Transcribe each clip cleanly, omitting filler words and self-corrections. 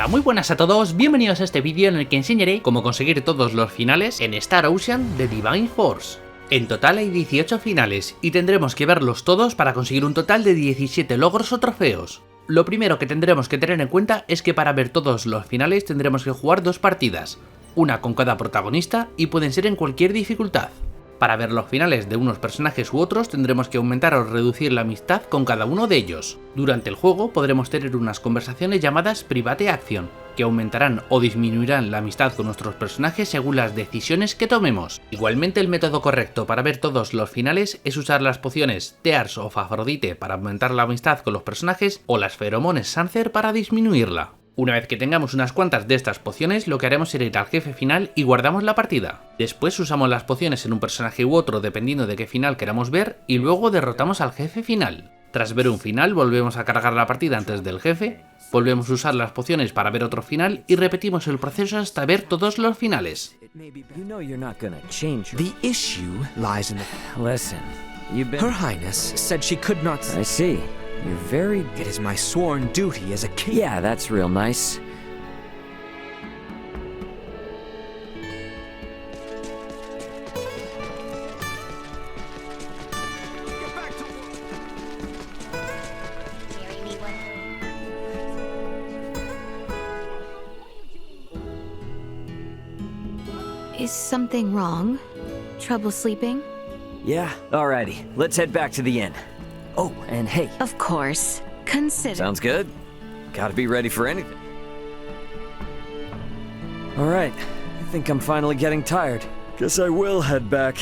Hola, muy buenas a todos, bienvenidos a este vídeo en el que enseñaré cómo conseguir todos los finales en Star Ocean de Divine Force. En total hay 18 finales y tendremos que verlos todos para conseguir un total de 17 logros o trofeos. Lo primero que tendremos que tener en cuenta es que para ver todos los finales tendremos que jugar dos partidas, una con cada protagonista y pueden ser en cualquier dificultad. Para ver los finales de unos personajes u otros tendremos que aumentar o reducir la amistad con cada uno de ellos. Durante el juego podremos tener unas conversaciones llamadas private action, que aumentarán o disminuirán la amistad con nuestros personajes según las decisiones que tomemos. Igualmente el método correcto para ver todos los finales es usar las pociones Tears of Aphrodite para aumentar la amistad con los personajes o las Pheromone Enhancer para disminuirla. Una vez que tengamos unas cuantas de estas pociones, lo que haremos será ir al jefe final y guardamos la partida. Después usamos las pociones en un personaje u otro dependiendo de qué final queramos ver y luego derrotamos al jefe final. Tras ver un final, volvemos a cargar la partida antes del jefe, volvemos a usar las pociones para ver otro final y repetimos el proceso hasta ver todos los finales. Her Highness said she could not. I see. You're very... It is my sworn duty as a king. Yeah, that's real nice. Is something wrong? Trouble sleeping? Yeah, alrighty. Let's head back to the inn. Oh, and hey. Of course. Consider. Sounds good. Gotta be ready for anything. Alright, I think I'm finally getting tired. Guess I will head back.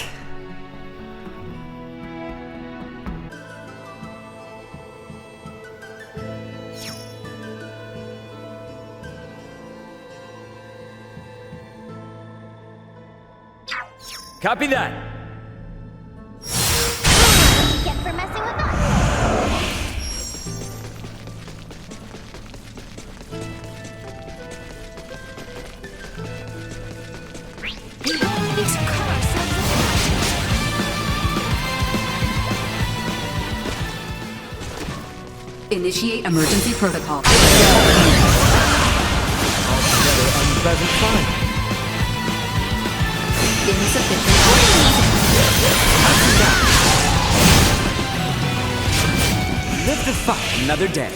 Copy that! Get for messing with us. Initiate emergency protocol. Altogether unpleasant fun. Insufficient. Live to fight another day.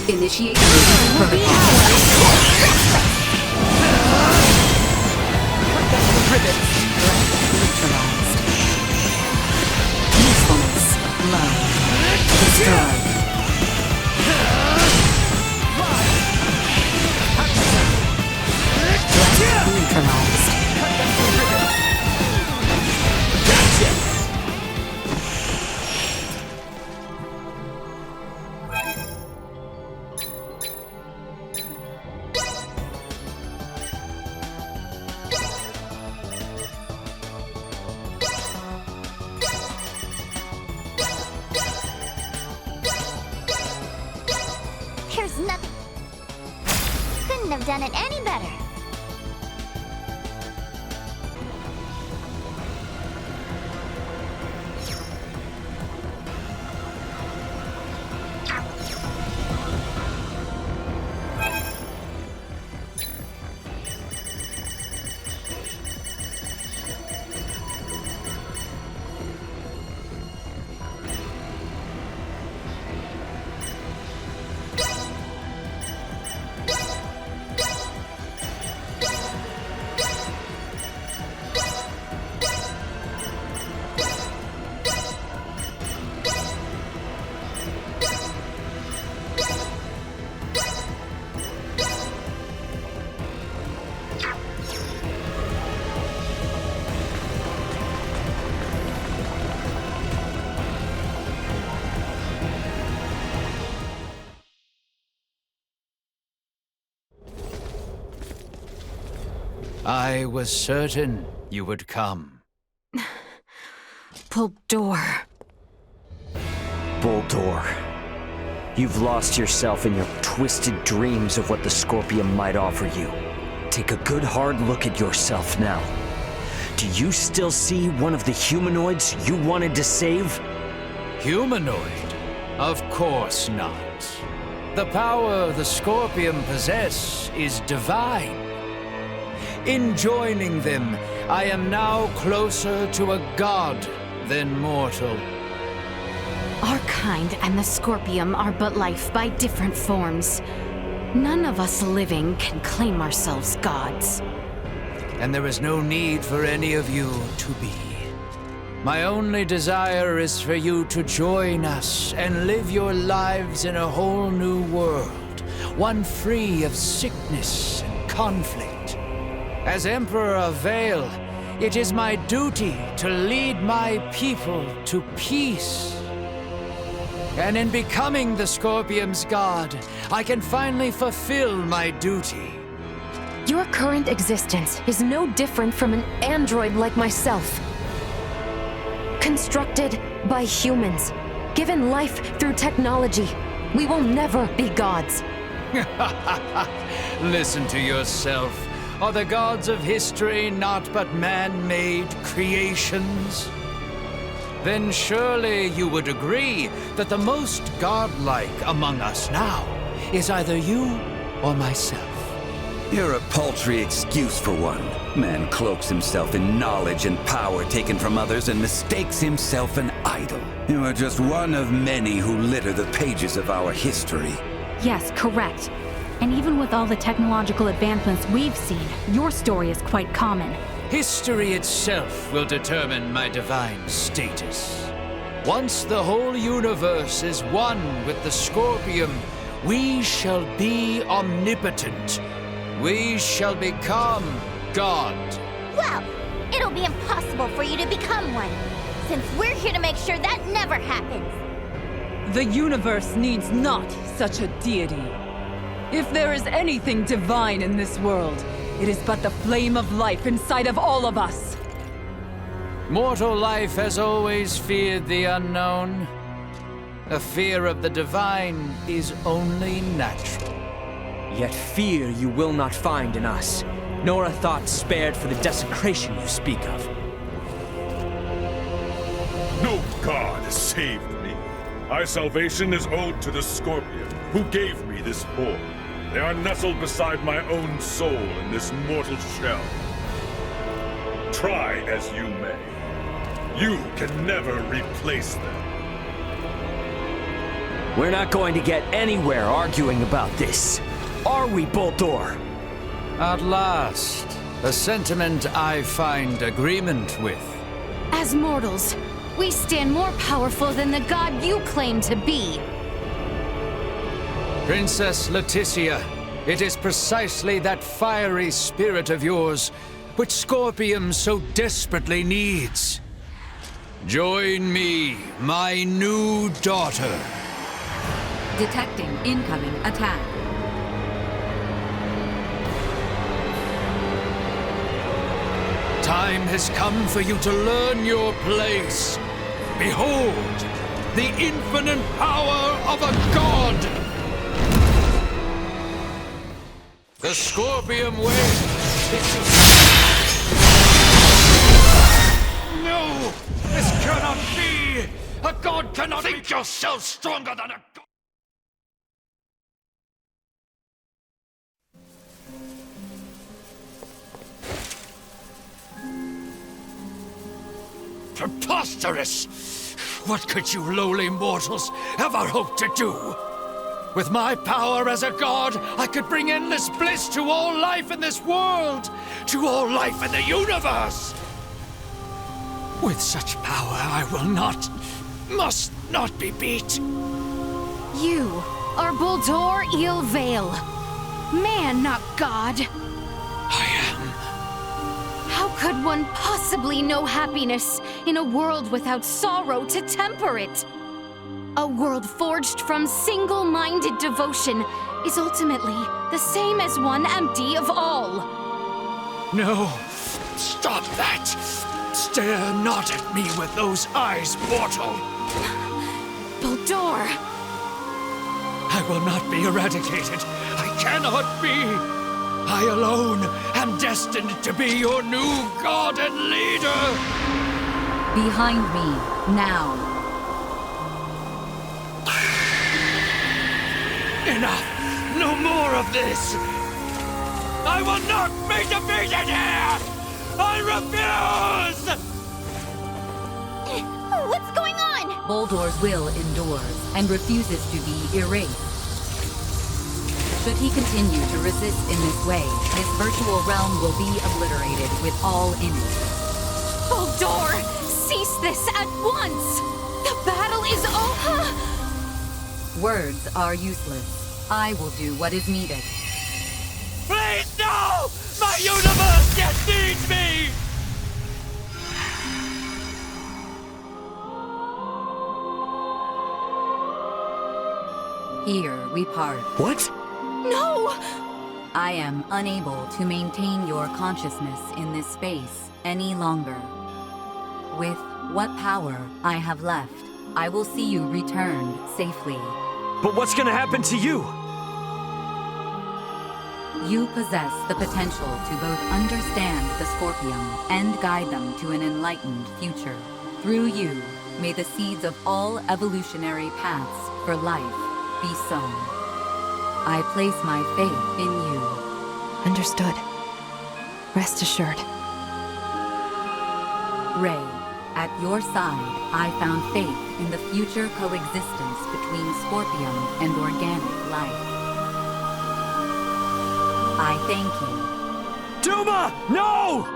Initiate emergency protocol. Neutralized. Usefulness low. Destroyed. Neutralized. There's nothing. Couldn't have done it any better. I was certain you would come. Pull door. Bull door. You've lost yourself in your twisted dreams of what the Scorpion might offer you. Take a good hard look at yourself now. Do you still see one of the humanoids you wanted to save? Humanoid? Of course not. The power the Scorpion possess is divine. In joining them, I am now closer to a god than mortal. Our kind and the Scorpion are but life by different forms. None of us living can claim ourselves gods. And there is no need for any of you to be. My only desire is for you to join us and live your lives in a whole new world, one free of sickness and conflict. As Emperor of Vale, it is my duty to lead my people to peace. And in becoming the Scorpion's god, I can finally fulfill my duty. Your current existence is no different from an android like myself. Constructed by humans, given life through technology, we will never be gods. Listen to yourself. Are the gods of history not but man-made creations? Then surely you would agree that the most godlike among us now is either you or myself. You're a paltry excuse for one. Man cloaks himself in knowledge and power taken from others and mistakes himself an idol. You are just one of many who litter the pages of our history. Yes, correct. And even with all the technological advancements we've seen, your story is quite common. History itself will determine my divine status. Once the whole universe is one with the Scorpion, we shall be omnipotent. We shall become God. Well, it'll be impossible for you to become one, since we're here to make sure that never happens. The universe needs not such a deity. If there is anything divine in this world, it is but the flame of life inside of all of us. Mortal life has always feared the unknown. A fear of the divine is only natural. Yet fear you will not find in us, nor a thought spared for the desecration you speak of. No god has saved me. My salvation is owed to the Scorpion, who gave me this form. They are nestled beside my own soul in this mortal shell. Try as you may, you can never replace them. We're not going to get anywhere arguing about this. Are we, Boldor? At last, a sentiment I find agreement with. As mortals, we stand more powerful than the god you claim to be. Princess Laeticia, it is precisely that fiery spirit of yours which Scorpion so desperately needs. Join me, my new daughter. Detecting incoming attack. Time has come for you to learn your place. Behold, the infinite power of a god! The Scorpion way! No! This cannot be! A god cannot think yourself stronger than a god! Preposterous! What could you lowly mortals ever hope to do? With my power as a god, I could bring endless bliss to all life in this world, to all life in the universe. With such power, I will not, must not be beat. You are Boldor Vale. Man, not god. I am. How could one possibly know happiness in a world without sorrow to temper it? A world forged from single-minded devotion is ultimately the same as one empty of all. No, stop that. Stare not at me with those eyes, mortal. Boldor! I will not be eradicated. I cannot be. I alone am destined to be your new god and leader. Behind me, now. Enough! No more of this! I will not be defeated here! I refuse! What's going on? Boldor's will endures and refuses to be erased. Should he continue to resist in this way, his virtual realm will be obliterated with all in it. Boldor, cease this at once! The battle is over! Words are useless. I will do what is needed. Please, no! My universe yet needs me! Here we part. What? No! I am unable to maintain your consciousness in this space any longer. With what power I have left, I will see you returned safely. But what's gonna happen to you? You possess the potential to both understand the Scorpium and guide them to an enlightened future. Through you, may the seeds of all evolutionary paths for life be sown. I place my faith in you. Understood. Rest assured. Ray, at your side, I found faith in the future coexistence between Scorpium and organic life. I thank you. Duma! No!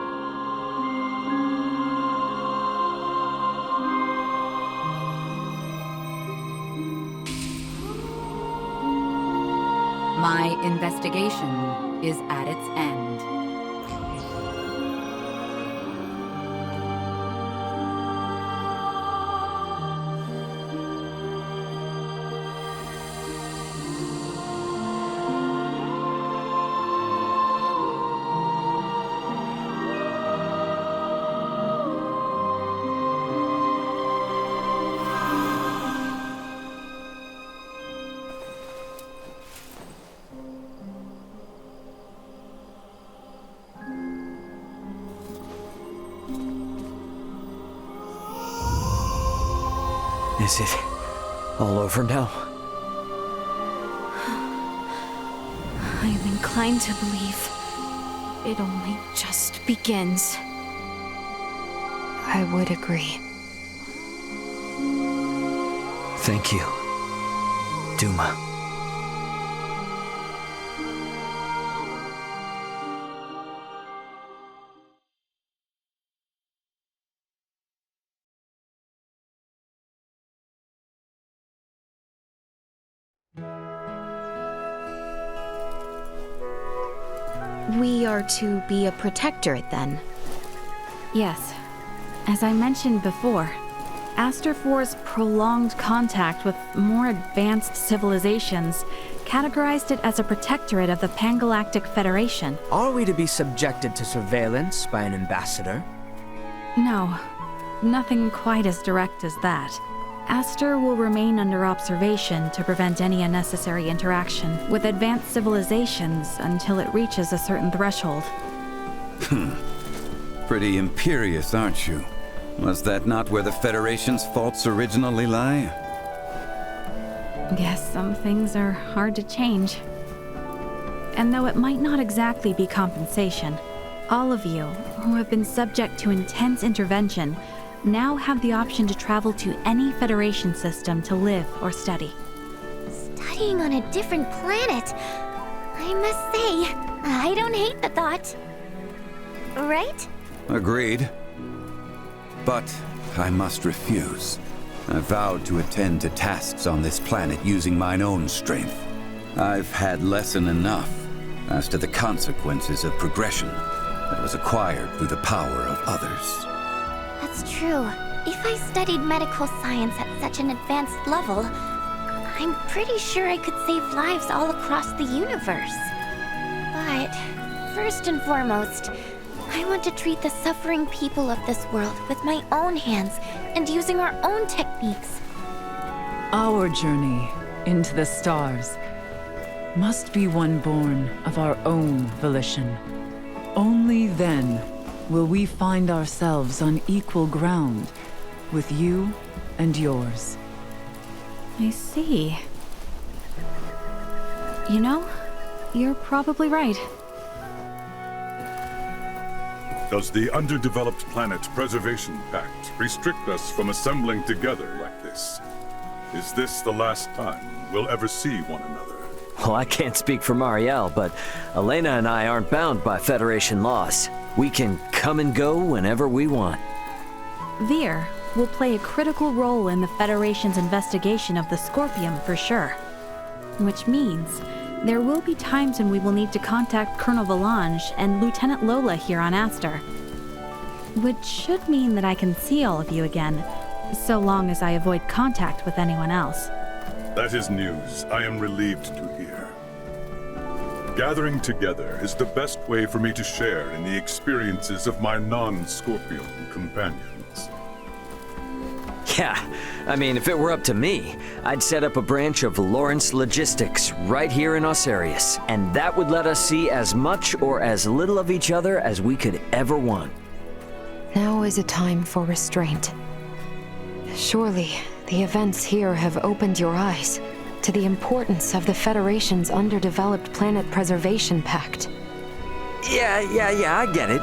My investigation is at its end. Is it all over now? I am inclined to believe it only just begins. I would agree. Thank you, Duma. We are to be a protectorate, then? Yes. As I mentioned before, Aster IV's prolonged contact with more advanced civilizations categorized it as a protectorate of the Pangalactic Federation. Are we to be subjected to surveillance by an ambassador? No, nothing quite as direct as that. Aster will remain under observation to prevent any unnecessary interaction with advanced civilizations until it reaches a certain threshold. Pretty imperious, aren't you? Was that not where the Federation's faults originally lie? Guess some things are hard to change. And though it might not exactly be compensation, all of you who have been subject to intense intervention now have the option to travel to any Federation system to live or study. Studying on a different planet. I must say, I don't hate the thought. Right? Agreed. But I must refuse. I vowed to attend to tasks on this planet using mine own strength. I've had lesson enough as to the consequences of progression that was acquired through the power of others. That's true. If I studied medical science at such an advanced level, I'm pretty sure I could save lives all across the universe. But first and foremost, I want to treat the suffering people of this world with my own hands and using our own techniques. Our journey into the stars must be one born of our own volition. Only then will we find ourselves on equal ground with you and yours. I see. You know, you're probably right. Does the Underdeveloped Planet Preservation Pact restrict us from assembling together like this? Is this the last time we'll ever see one another? Well, I can't speak for Marielle, but Elena and I aren't bound by Federation laws. We can come and go whenever we want. Veer will play a critical role in the Federation's investigation of the Scorpium for sure. Which means there will be times when we will need to contact Colonel Valange and Lieutenant Lola here on Aster. Which should mean that I can see all of you again, so long as I avoid contact with anyone else. That is news I am relieved to hear. Gathering together is the best way for me to share in the experiences of my non-Scorpion companions. Yeah, I mean, if it were up to me, I'd set up a branch of Lawrence Logistics right here in Osarius, and that would let us see as much or as little of each other as we could ever want. Now is a time for restraint. Surely, the events here have opened your eyes to the importance of the Federation's Underdeveloped Planet Preservation Pact. Yeah, I get it.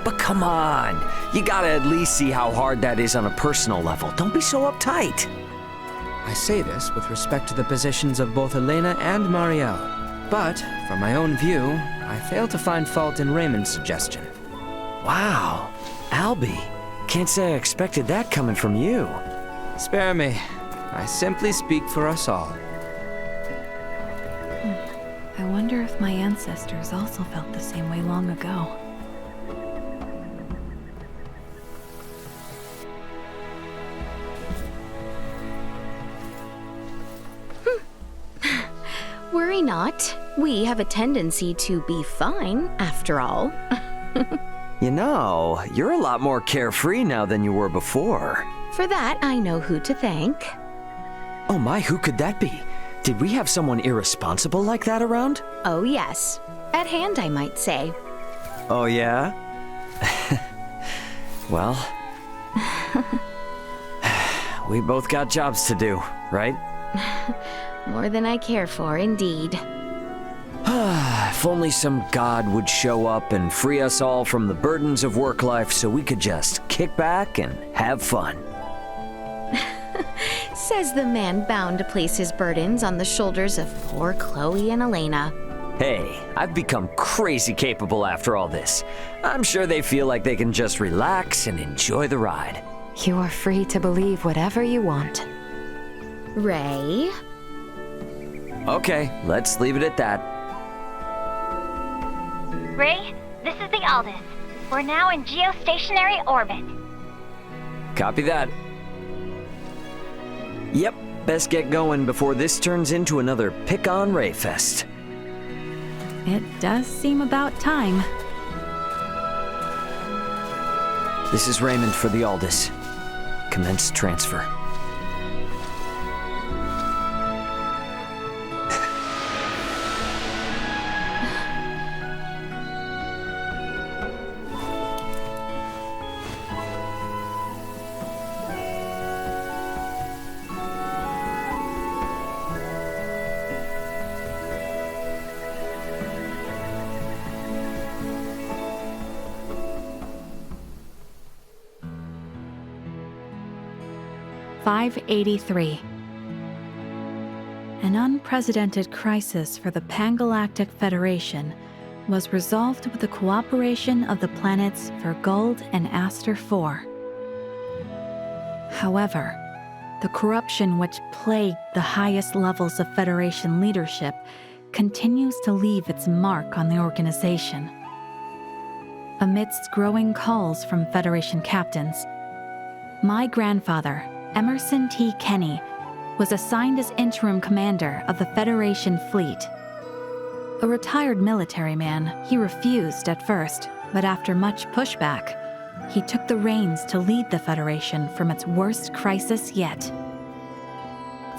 But come on, you gotta at least see how hard that is on a personal level. Don't be so uptight. I say this with respect to the positions of both Elena and Marielle. But, from my own view, I fail to find fault in Raymond's suggestion. Wow, Albie. Can't say I expected that coming from you. Spare me. I simply speak for us all. I wonder if my ancestors also felt the same way long ago. Worry not. We have a tendency to be fine, after all. You know, you're a lot more carefree now than you were before. For that, I know who to thank. Oh my, who could that be? Did we have someone irresponsible like that around? Oh yes. At hand, I might say. Oh yeah? Well, we both got jobs to do, right? More than I care for, indeed. If only some god would show up and free us all from the burdens of work life so we could just kick back and have fun. Says the man bound to place his burdens on the shoulders of poor Chloe and Elena. Hey, I've become crazy capable after all this. I'm sure they feel like they can just relax and enjoy the ride. You are free to believe whatever you want. Ray? Okay, let's leave it at that. Ray, this is the Aldous. We're now in geostationary orbit. Copy that. Yep, best get going before this turns into another pick-on Ray fest. It does seem about time. This is Raymond for the Aldous. Commence transfer. '83. An unprecedented crisis for the Pangalactic Federation was resolved with the cooperation of the planets Vergold and Aster IV. However, the corruption which plagued the highest levels of Federation leadership continues to leave its mark on the organization. Amidst growing calls from Federation captains, my grandfather, Emerson T. Kenny, was assigned as interim commander of the Federation fleet. A retired military man, he refused at first, but after much pushback, he took the reins to lead the Federation from its worst crisis yet.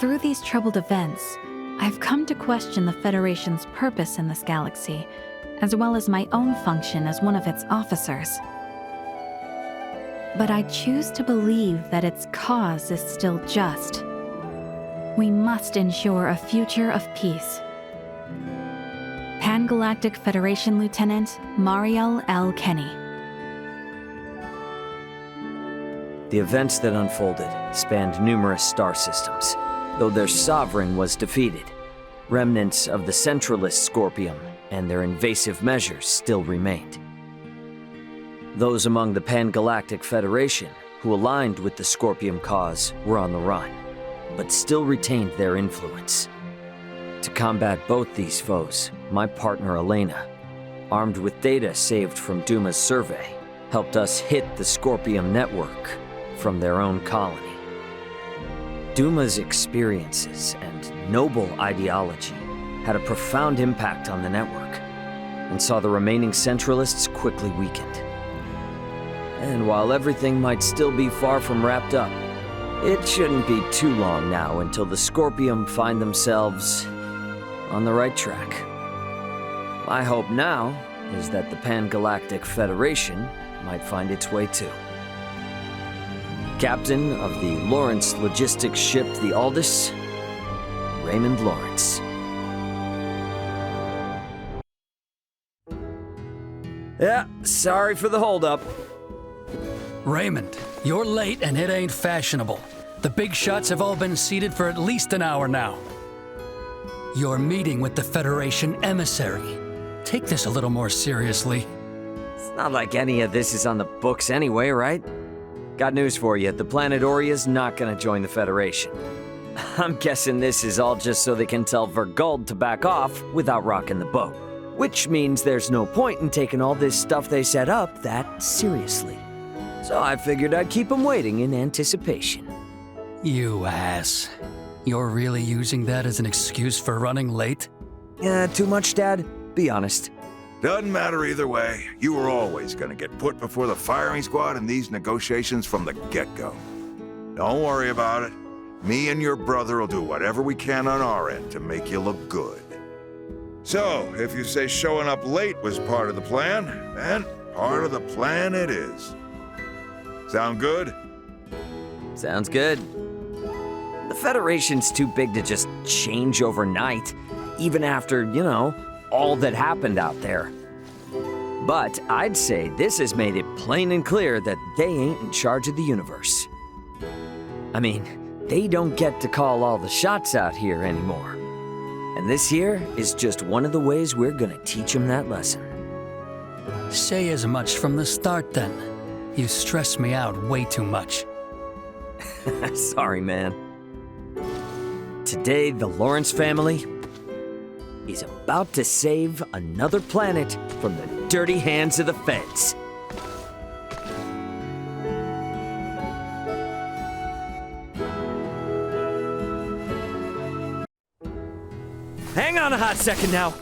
Through these troubled events, I've come to question the Federation's purpose in this galaxy, as well as my own function as one of its officers. But I choose to believe that its cause is still just. We must ensure a future of peace. Pan-Galactic Federation Lieutenant Mariel L. Kenny. The events that unfolded spanned numerous star systems, though their sovereign was defeated. Remnants of the centralist Scorpium and their invasive measures still remained. Those among the Pan-Galactic Federation who aligned with the Scorpium cause were on the run, but still retained their influence. To combat both these foes, my partner Elena, armed with data saved from Duma's survey, helped us hit the Scorpium network from their own colony. Duma's experiences and noble ideology had a profound impact on the network, and saw the remaining Centralists quickly weakened. And while everything might still be far from wrapped up, it shouldn't be too long now until the Scorpium find themselves on the right track. My hope now is that the Pan-Galactic Federation might find its way too. Captain of the Lawrence logistics ship the Aldous, Raymond Lawrence. Yeah, sorry for the holdup. Raymond, you're late and it ain't fashionable. The big shots have all been seated for at least an hour now. You're meeting with the Federation emissary. Take this a little more seriously. It's not like any of this is on the books anyway, right? Got news for you, the planet Oria's not gonna join the Federation. I'm guessing this is all just so they can tell Verguld to back off without rocking the boat. Which means there's no point in taking all this stuff they set up that seriously. So I figured I'd keep them waiting in anticipation. You ass. You're really using that as an excuse for running late? Too much, Dad? Be honest. Doesn't matter either way. You were always gonna get put before the firing squad in these negotiations from the get-go. Don't worry about it. Me and your brother will do whatever we can on our end to make you look good. So, if you say showing up late was part of the plan, then part of the plan it is. Sound good? Sounds good. The Federation's too big to just change overnight, even after, all that happened out there. But I'd say this has made it plain and clear that they ain't in charge of the universe. I mean, they don't get to call all the shots out here anymore. And this here is just one of the ways we're gonna teach them that lesson. Say as much from the start then. You stress me out way too much. Sorry, man. Today, the Lawrence family is about to save another planet from the dirty hands of the feds. Hang on a hot second now.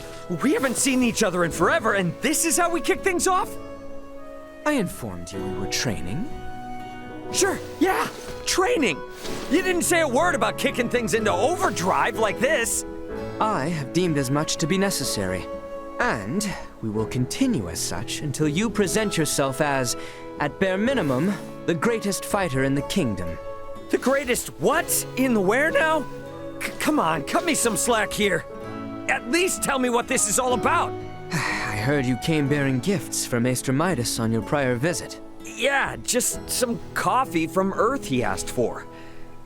We haven't seen each other in forever, and this is how we kick things off? I informed you we were training. Sure, yeah, training. You didn't say a word about kicking things into overdrive like this. I have deemed as much to be necessary. And we will continue as such until you present yourself as, at bare minimum, the greatest fighter in the kingdom. The greatest what? In the where now? Come on, cut me some slack here. At least tell me what this is all about. I heard you came bearing gifts for Maester Midas on your prior visit. Yeah, just some coffee from Earth he asked for.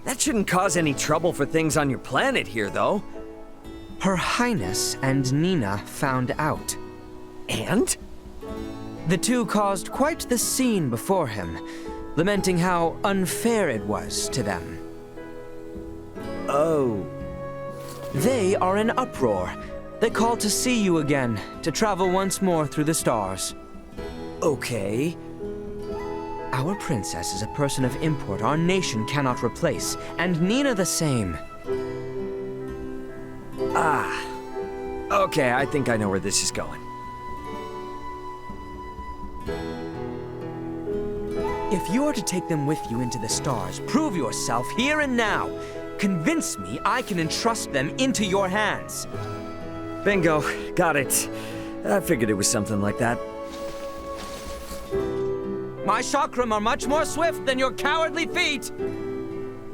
That shouldn't cause any trouble for things on your planet here, though. Her Highness and Nina found out. And? The two caused quite the scene before him, lamenting how unfair it was to them. Oh. They are in uproar. They called to see you again, to travel once more through the stars. Okay. Our princess is a person of import our nation cannot replace, and Nina the same. Ah. Okay, I think I know where this is going. If you are to take them with you into the stars, prove yourself here and now. Convince me I can entrust them into your hands. Bingo. Got it. I figured it was something like that. My chakram are much more swift than your cowardly feet.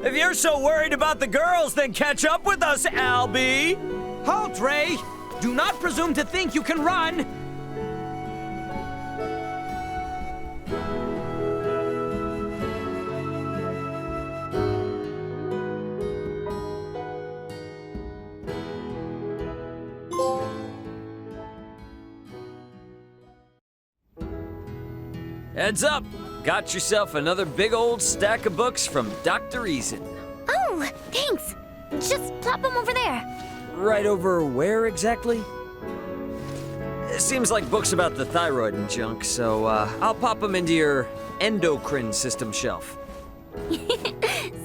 If you're so worried about the girls, then catch up with us, Albie! Halt, Ray! Do not presume to think you can run! Heads up! Got yourself another big old stack of books from Dr. Eason. Oh, thanks. Just plop them over there. Right over where exactly? It seems like books about the thyroid and junk, so I'll pop them into your endocrine system shelf.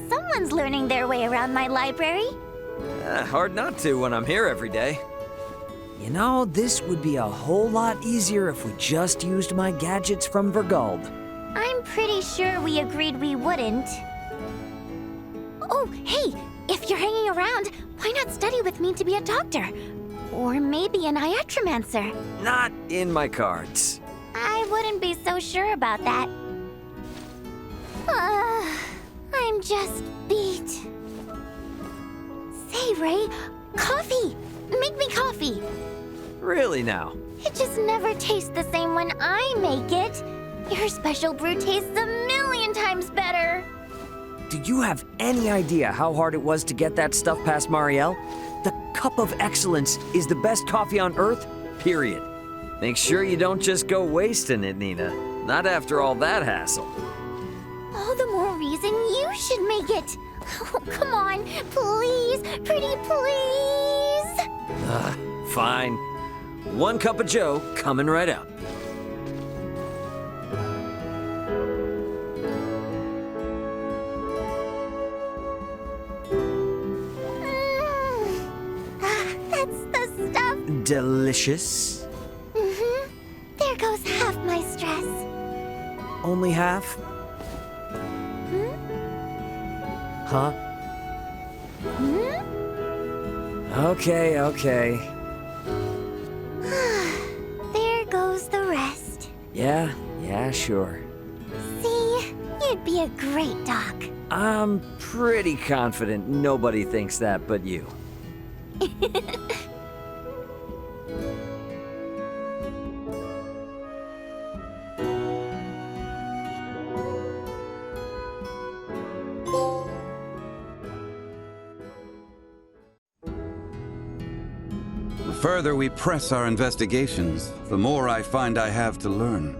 Someone's learning their way around my library. Hard not to when I'm here every day. You know, this would be a whole lot easier if we just used my gadgets from Vergald. I'm pretty sure we agreed we wouldn't. Oh, hey, if you're hanging around, why not study with me to be a doctor? Or maybe an iatromancer. Not in my cards. I wouldn't be so sure about that. I'm just beat. Say, Ray, coffee! Make me coffee! Really now? It just never tastes the same when I make it. Your special brew tastes a million times better. Do you have any idea how hard it was to get that stuff past Marielle? The Cup of Excellence is the best coffee on Earth, period. Make sure you don't just go wasting it, Nina. Not after all that hassle. All the more reason you should make it. Oh, come on, please, pretty please. Fine. 1 cup of joe coming right up. That's the stuff. Delicious. Mm-hmm. There goes half my stress. Only half? Huh? Okay. There goes the rest. Yeah, sure. See, you'd be a great doc. I'm pretty confident nobody thinks that but you. The further we press our investigations, the more I find I have to learn.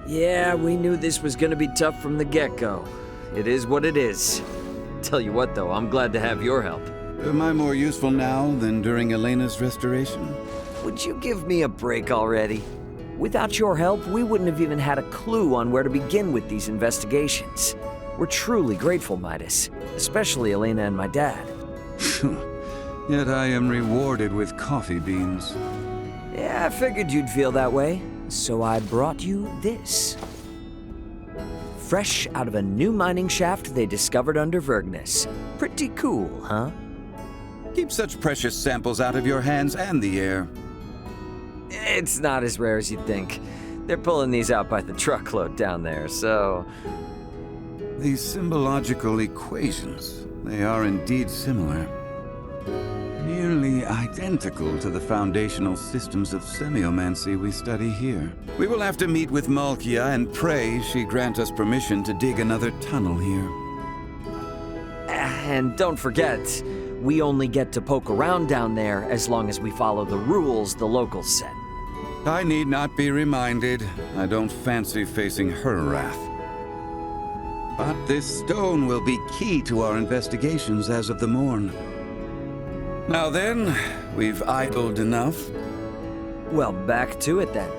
Yeah, we knew this was gonna be tough from the get-go. It is what it is. Tell you what though, I'm glad to have your help. Am I more useful now than during Elena's restoration? Would you give me a break already? Without your help, we wouldn't have even had a clue on where to begin with these investigations. We're truly grateful, Midas. Especially Elena and my dad. Yet I am rewarded with coffee beans. Yeah, I figured you'd feel that way. So I brought you this. Fresh out of a new mining shaft they discovered under Vergnus. Pretty cool, huh? Keep such precious samples out of your hands and the air. It's not as rare as you'd think. They're pulling these out by the truckload down there, so... These symbological equations, they are indeed similar. Nearly identical to the foundational systems of semiomancy we study here. We will have to meet with Malkia and pray she grant us permission to dig another tunnel here. And don't forget, we only get to poke around down there as long as we follow the rules the locals set. I need not be reminded. I don't fancy facing her wrath. But this stone will be key to our investigations as of the morn. Now then, we've idled enough. Well, back to it then.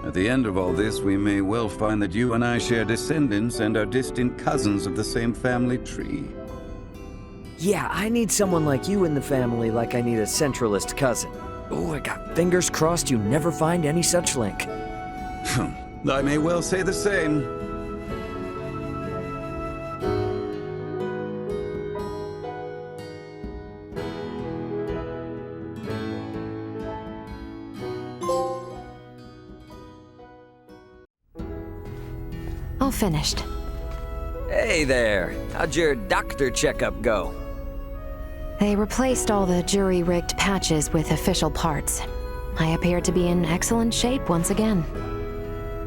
At the end of all this, we may well find that you and I share descendants and are distant cousins of the same family tree. Yeah, I need someone like you in the family like I need a centralist cousin. Oh, I got fingers crossed you never find any such link. I may well say the same. all finished. Hey there. How'd your doctor checkup go? They replaced all the jury-rigged patches with official parts. I appear to be in excellent shape once again.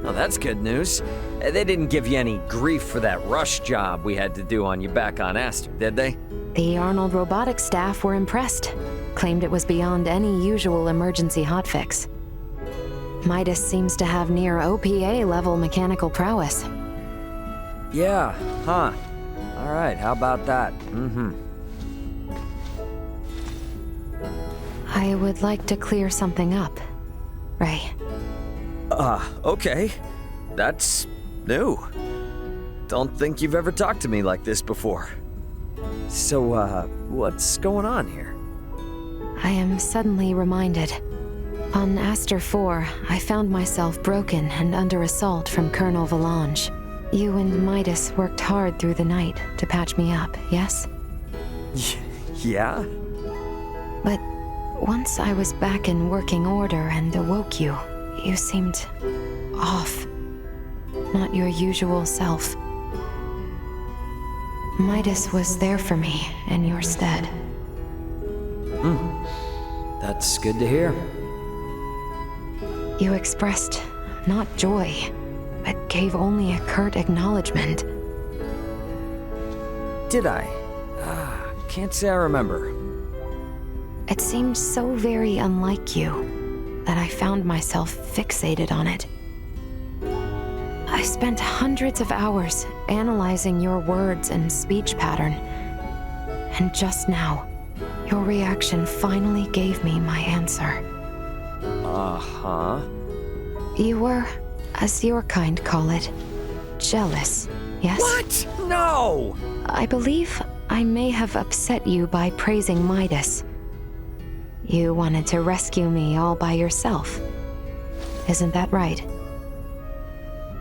Oh, that's good news. They didn't give you any grief for that rush job we had to do on you back on Aster, did they? The Arnold Robotics staff were impressed. Claimed it was beyond any usual emergency hotfix. Midas seems to have near OPA-level mechanical prowess. Yeah, huh. All right, how about that? I would like to clear something up, Ray. Okay. That's new. Don't think you've ever talked to me like this before. So, what's going on here? I am suddenly reminded. On Aster 4, I found myself broken and under assault from Colonel Valange. You and Midas worked hard through the night to patch me up, yes? Yeah? But once I was back in working order and awoke you, you seemed off. Not your usual self. Midas was there for me in your stead. That's good to hear. You expressed not joy, but gave only a curt acknowledgement. Did I? Can't say I remember. It seemed so very unlike you that I found myself fixated on it. I spent hundreds of hours analyzing your words and speech pattern, and just now, your reaction finally gave me my answer. Uh-huh. You were, as your kind call it, jealous, yes? What? No! I believe I may have upset you by praising Midas. You wanted to rescue me all by yourself. Isn't that right?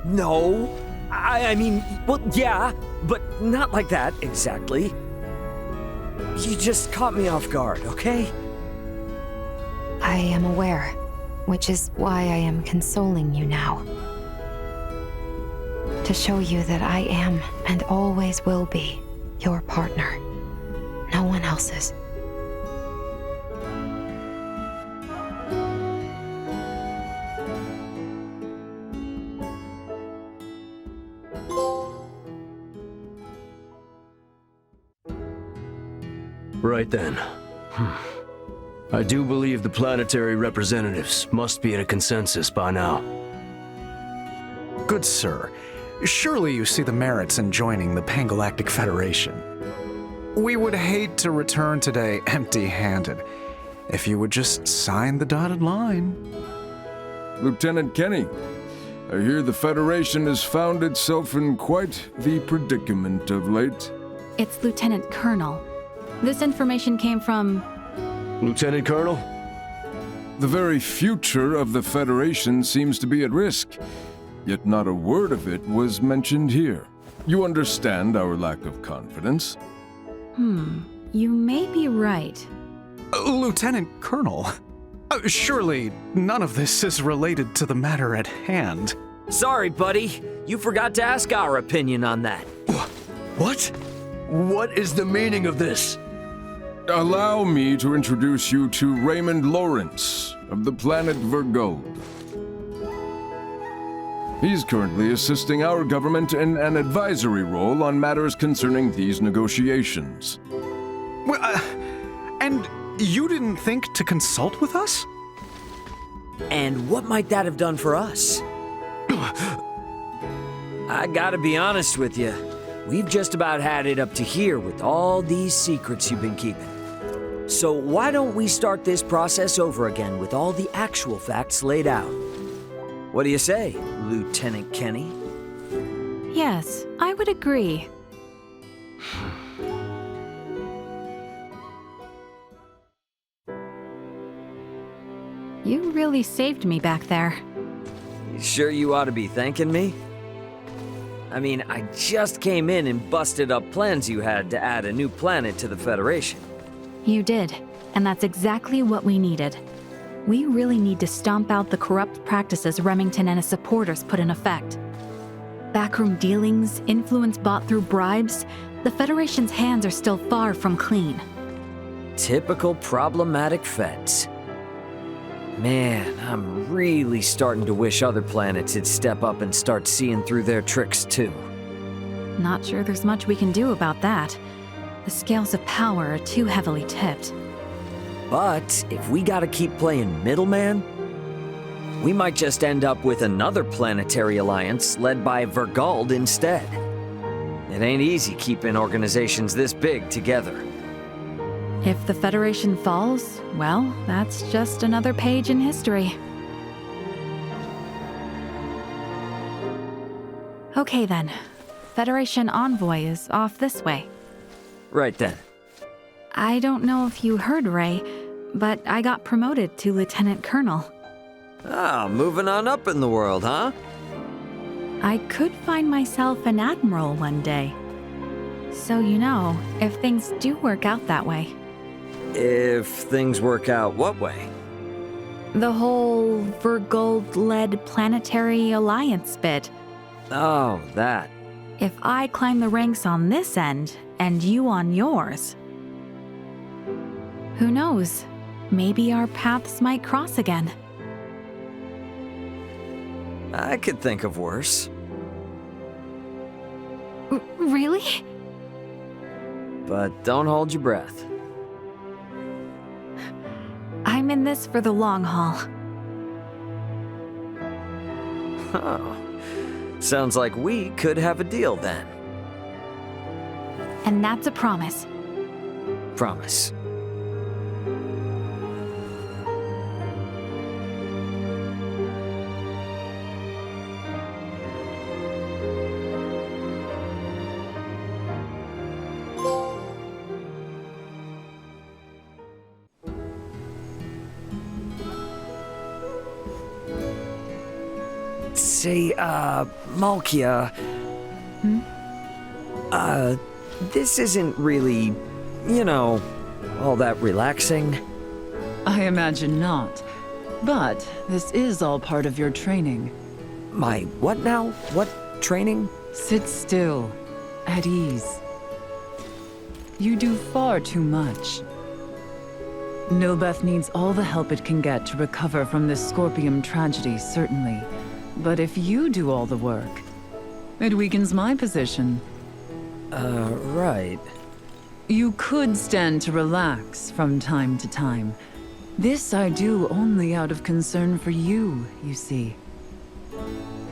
No. I mean, well, yeah, but not like that, exactly. You just caught me off guard, okay? I am aware, which is why I am consoling you now. To show you that I am, and always will be, your partner. No one else's. Right then. I do believe the planetary representatives must be in a consensus by now. Good sir, surely you see the merits in joining the Pangalactic Federation. We would hate to return today empty-handed. If you would just sign the dotted line. Lieutenant Kenny, I hear the Federation has found itself in quite the predicament of late. It's Lieutenant Colonel. This information came from... Lieutenant Colonel? The very future of the Federation seems to be at risk, yet not a word of it was mentioned here. You understand our lack of confidence? You may be right. Lieutenant Colonel, surely none of this is related to the matter at hand. Sorry, buddy. You forgot to ask our opinion on that. What? What is the meaning of this? Allow me to introduce you to Raymond Lawrence of the planet Vergold. He's currently assisting our government in an advisory role on matters concerning these negotiations. Well, and you didn't think to consult with us? And what might that have done for us? I gotta be honest with you. We've just about had it up to here with all these secrets you've been keeping. So why don't we start this process over again with all the actual facts laid out? What do you say, Lieutenant Kenny? Yes, I would agree. You really saved me back there. You sure you ought to be thanking me? I mean, I just came in and busted up plans you had to add a new planet to the Federation. You did, and that's exactly what we needed. We really need to stomp out the corrupt practices Remington and his supporters put in effect. Backroom dealings, influence bought through bribes, the Federation's hands are still far from clean. Typical problematic feds. Man, I'm really starting to wish other planets would step up and start seeing through their tricks too. Not sure there's much we can do about that. The scales of power are too heavily tipped. But if we gotta keep playing middleman, we might just end up with another planetary alliance led by Vergald instead. It ain't easy keeping organizations this big together. If the Federation falls, well, that's just another page in history. Okay then. Federation envoy is off this way. Right then. I don't know if you heard, Ray, but I got promoted to Lieutenant Colonel. Ah, moving on up in the world, huh? I could find myself an admiral one day. So you know, if things do work out that way. If things work out what way? The whole Vergald-led planetary alliance bit. Oh, that. If I climb the ranks on this end, and you on yours. Who knows? Maybe our paths might cross again. I could think of worse. Really? But don't hold your breath. I'm in this for the long haul. Oh. Sounds like we could have a deal then. And that's a promise. Promise. Say, Malkia. This isn't really, you know, all that relaxing. I imagine not. But this is all part of your training. My what now? What training? Sit still, at ease. You do far too much. Nilbeth needs all the help it can get to recover from this Scorpium tragedy, certainly. But if you do all the work, it weakens my position. Right. You could stand to relax from time to time. This I do only out of concern for you, you see.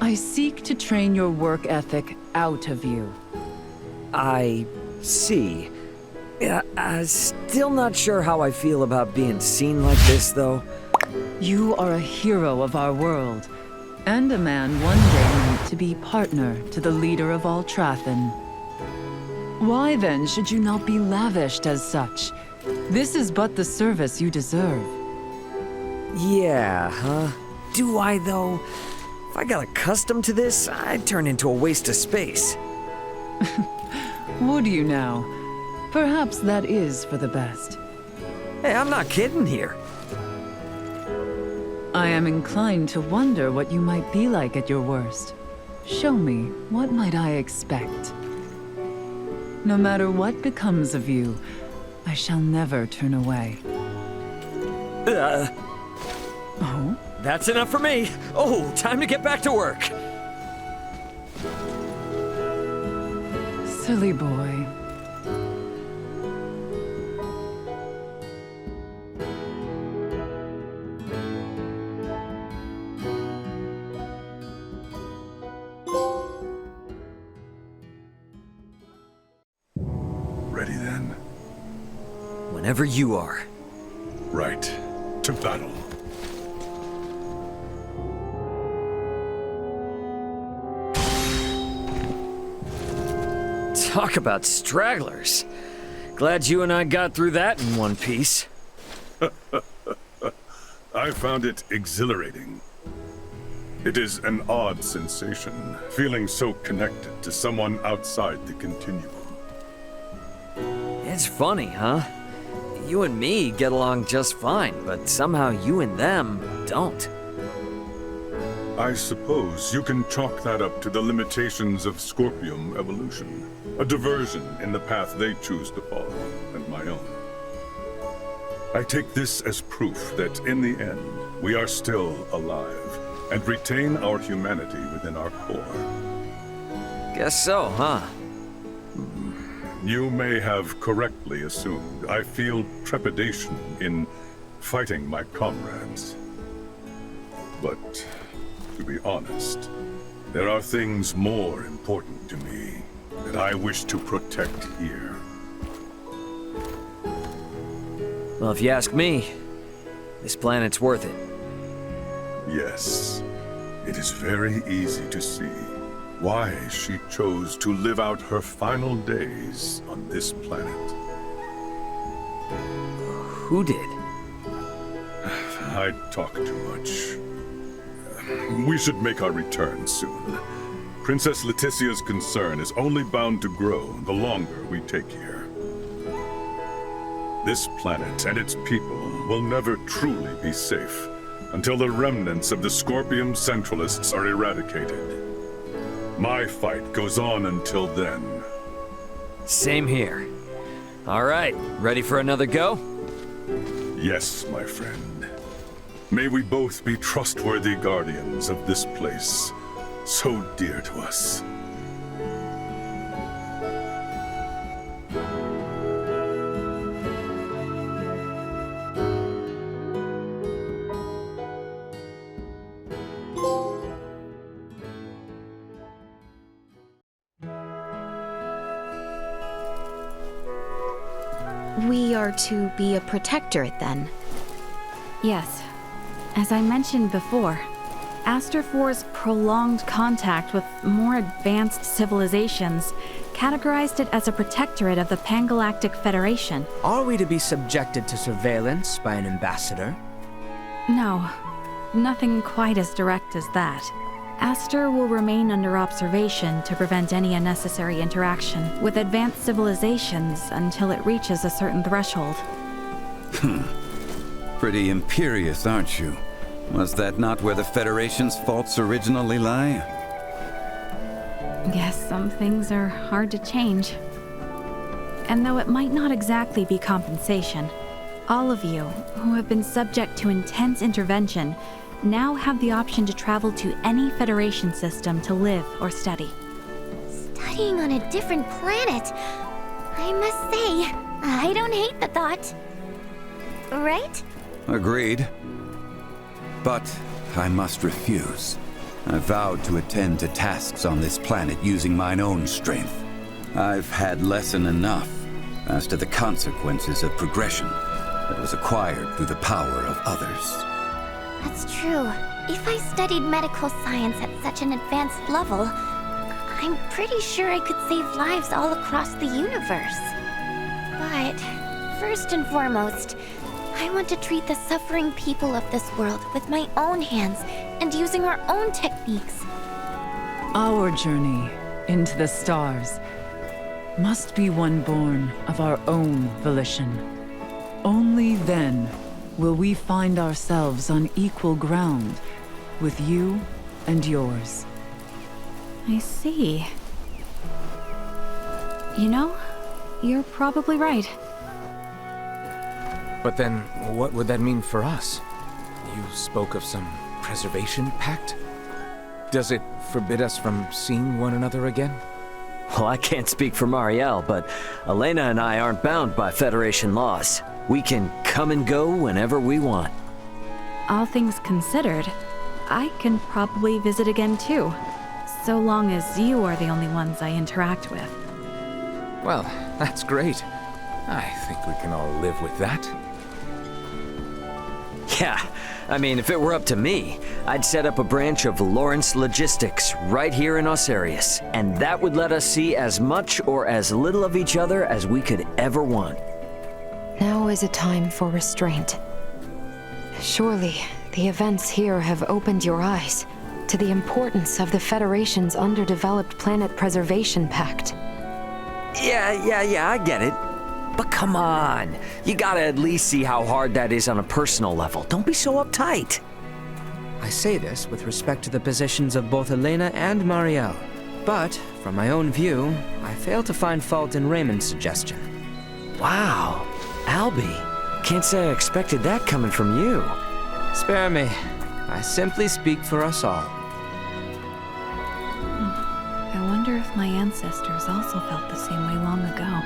I seek to train your work ethic out of you. I see. Still not sure how I feel about being seen like this, though. You are a hero of our world, and a man one day meant to be partner to the leader of all Trathen. Why then should you not be lavished as such? This is but the service you deserve. Yeah, huh? Do I, though? If I got accustomed to this, I'd turn into a waste of space. Would you now? Perhaps that is for the best. Hey, I'm not kidding here. I am inclined to wonder what you might be like at your worst. Show me, what might I expect? No matter what becomes of you, I shall never turn away. Oh? That's enough for me. Oh, time to get back to work. Silly boy. Ready then? Whenever you are. Right. To battle. Talk about stragglers. Glad you and I got through that in one piece. I found it exhilarating. It is an odd sensation, feeling so connected to someone outside the continuum. It's funny, huh? You and me get along just fine, but somehow you and them don't. I suppose you can chalk that up to the limitations of Scorpium evolution. A diversion in the path they choose to follow, and my own. I take this as proof that in the end, we are still alive, and retain our humanity within our core. Guess so, huh? You may have correctly assumed I feel trepidation in fighting my comrades. But, to be honest, there are things more important to me that I wish to protect here. Well, if you ask me, this planet's worth it. Yes, it is very easy to see why she chose to live out her final days on this planet. Who did? I talk too much. We should make our return soon. Princess Laeticia's concern is only bound to grow the longer we take here. This planet and its people will never truly be safe until the remnants of the Scorpium Centralists are eradicated. My fight goes on until then. Same here. All right, ready for another go? Yes, my friend. May we both be trustworthy guardians of this place, so dear to us. We are to be a protectorate, then? Yes. As I mentioned before, Aster 4's prolonged contact with more advanced civilizations categorized it as a protectorate of the Pangalactic Federation. Are we to be subjected to surveillance by an ambassador? No, nothing quite as direct as that. Aster will remain under observation to prevent any unnecessary interaction with advanced civilizations until it reaches a certain threshold. Pretty imperious, aren't you? Was that not where the Federation's faults originally lie? Yes, some things are hard to change. And though it might not exactly be compensation, all of you who have been subject to intense intervention now have the option to travel to any Federation system to live or study. Studying on a different planet? I must say, I don't hate the thought. Right? Agreed. But I must refuse. I vowed to attend to tasks on this planet using mine own strength. I've had lesson enough as to the consequences of progression that was acquired through the power of others. That's true. If I studied medical science at such an advanced level, I'm pretty sure I could save lives all across the universe. But first and foremost, I want to treat the suffering people of this world with my own hands and using our own techniques. Our journey into the stars must be one born of our own volition. Only then will we find ourselves on equal ground with you and yours. I see. You know, you're probably right. But then, what would that mean for us? You spoke of some preservation pact? Does it forbid us from seeing one another again? Well, I can't speak for Marielle, but Elena and I aren't bound by Federation laws. We can come and go whenever we want. All things considered, I can probably visit again too, so long as you are the only ones I interact with. Well, that's great. I think we can all live with that. Yeah, I mean, if it were up to me, I'd set up a branch of Lawrence Logistics right here in Osarius, and that would let us see as much or as little of each other as we could ever want. Now is a time for restraint. Surely, the events here have opened your eyes to the importance of the Federation's underdeveloped planet preservation pact. Yeah, I get it. But come on, you gotta at least see how hard that is on a personal level. Don't be so uptight. I say this with respect to the positions of both Elena and Marielle. But, from my own view, I fail to find fault in Raymond's suggestion. Wow, Albie, can't say I expected that coming from you. Spare me. I simply speak for us all. I wonder if my ancestors also felt the same way long ago.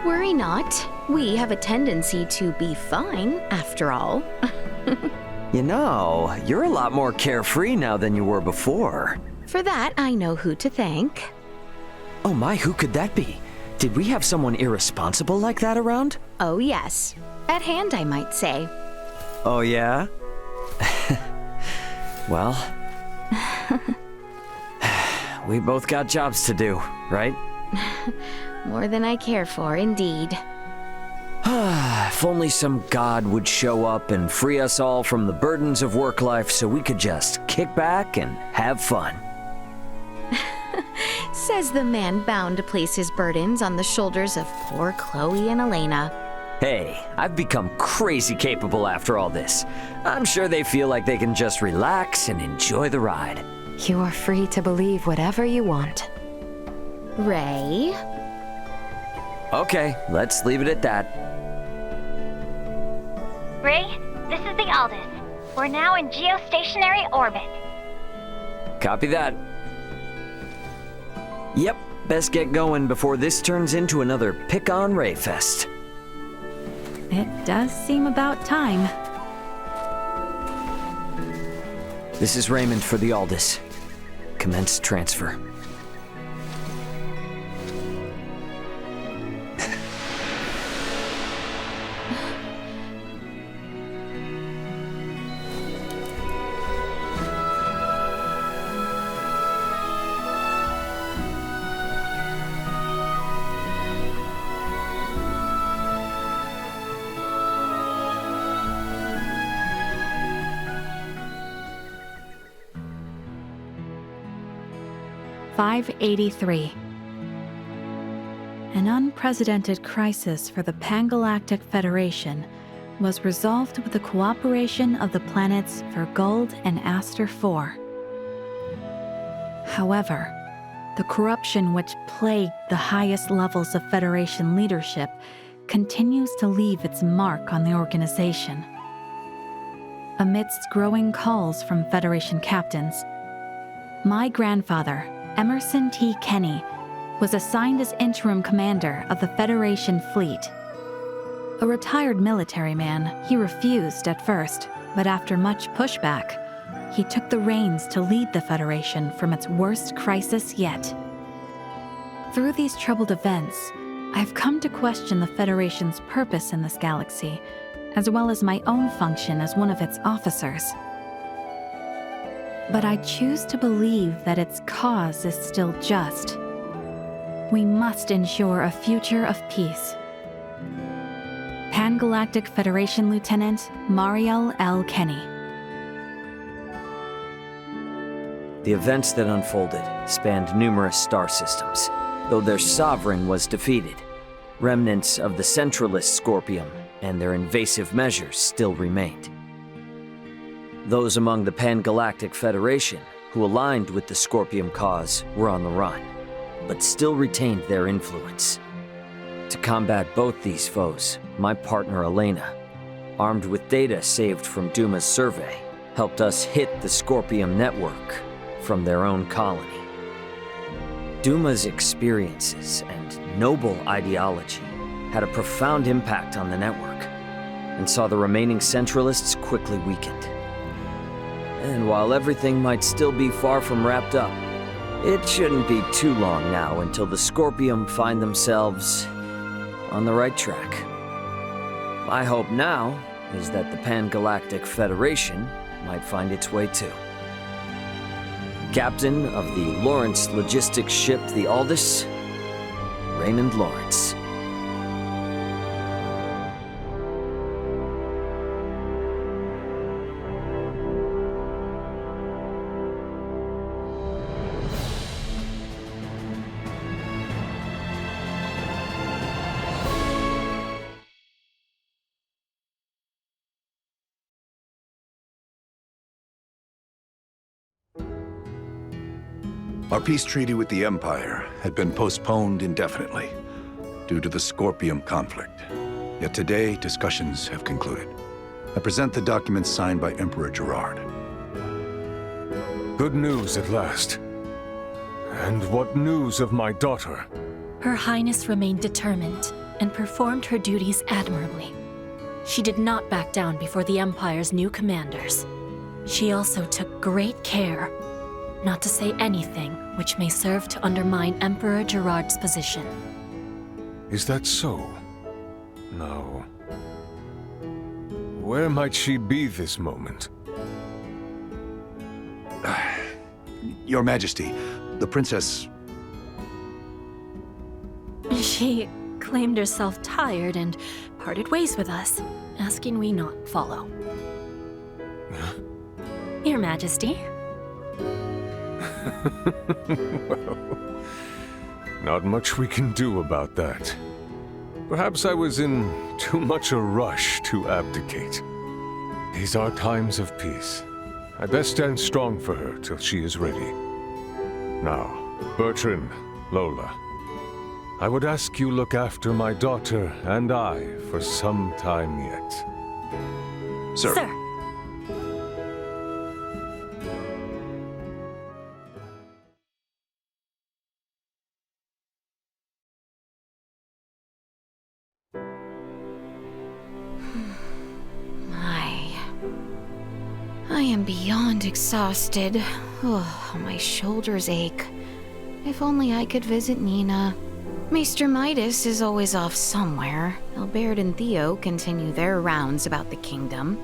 Worry not. We have a tendency to be fine, after all. You know, you're a lot more carefree now than you were before. For that, I know who to thank. Oh my, who could that be? Did we have someone irresponsible like that around? Oh yes. At hand, I might say. Oh yeah? Well, we both got jobs to do, right? More than I care for, indeed. If only some god would show up and free us all from the burdens of work life so we could just kick back and have fun. Says the man bound to place his burdens on the shoulders of poor Chloe and Elena. Hey, I've become crazy capable after all this. I'm sure they feel like they can just relax and enjoy the ride. You are free to believe whatever you want. Ray? Okay, let's leave it at that. Ray, this is the Aldous. We're now in geostationary orbit. Copy that. Yep, best get going before this turns into another pick-on Ray fest. It does seem about time. This is Raymond for the Aldous. Commence transfer. '83. An unprecedented crisis for the Pangalactic Federation was resolved with the cooperation of the planets Vergold and Aster IV. However, the corruption which plagued the highest levels of Federation leadership continues to leave its mark on the organization. Amidst growing calls from Federation captains, my grandfather, Emerson T. Kenny, was assigned as interim commander of the Federation fleet. A retired military man, he refused at first, but after much pushback, he took the reins to lead the Federation from its worst crisis yet. Through these troubled events, I've come to question the Federation's purpose in this galaxy, as well as my own function as one of its officers. But I choose to believe that its cause is still just. We must ensure a future of peace. Pangalactic Federation Lieutenant Marielle L. Kenny. The events that unfolded spanned numerous star systems, though their sovereign was defeated. Remnants of the centralist Scorpium and their invasive measures still remained. Those among the Pangalactic Federation who aligned with the Scorpium cause were on the run, but still retained their influence. To combat both these foes, my partner Elena, armed with data saved from Duma's survey, helped us hit the Scorpium network from their own colony. Duma's experiences and noble ideology had a profound impact on the network, and saw the remaining Centralists quickly weakened. And while everything might still be far from wrapped up, it shouldn't be too long now until the Scorpium find themselves on the right track. My hope now is that the Pangalactic Federation might find its way too. Captain of the Lawrence logistics ship the Aldous, Raymond Lawrence. Our peace treaty with the Empire had been postponed indefinitely due to the Scorpium conflict. Yet today, discussions have concluded. I present the documents signed by Emperor Gerard. Good news at last. And what news of my daughter? Her Highness remained determined and performed her duties admirably. She did not back down before the Empire's new commanders. She also took great care not to say anything which may serve to undermine Emperor Gerard's position. Is that so? Now, where might she be this moment? Your Majesty, the princess... She claimed herself tired and parted ways with us, asking we not follow. Your Majesty. Well, not much we can do about that. Perhaps I was in too much a rush to abdicate. These are times of peace. I best stand strong for her till she is ready. Now, Bertrand, Lola, I would ask you look after my daughter and I for some time yet. Sir. Sir. I am beyond exhausted. Oh, my shoulders ache. If only I could visit Nina. Maester Midas is always off somewhere. Albert and Theo continue their rounds about the kingdom.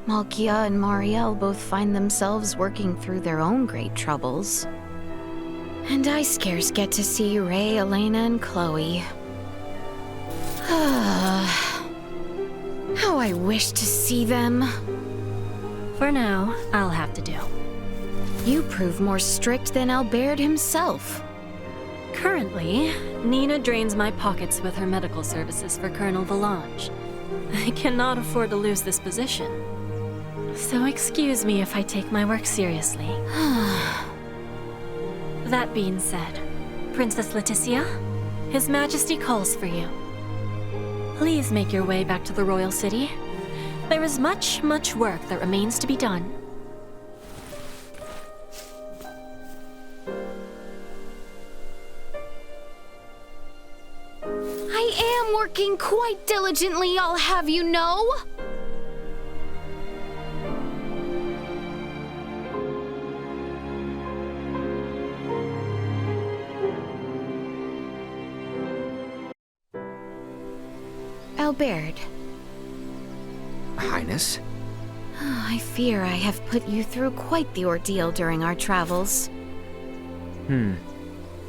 Malkia and Marielle both find themselves working through their own great troubles. And I scarce get to see Ray, Elena, and Chloe. How I wish to see them. For now, I'll have to do. You prove more strict than Albert himself. Currently, Nina drains my pockets with her medical services for Colonel Valange. I cannot afford to lose this position. So excuse me if I take my work seriously. That being said, Princess Laeticia, His Majesty calls for you. Please make your way back to the royal city. There is much, much work that remains to be done. I am working quite diligently, I'll have you know. Albert. Highness? I fear I have put you through quite the ordeal during our travels.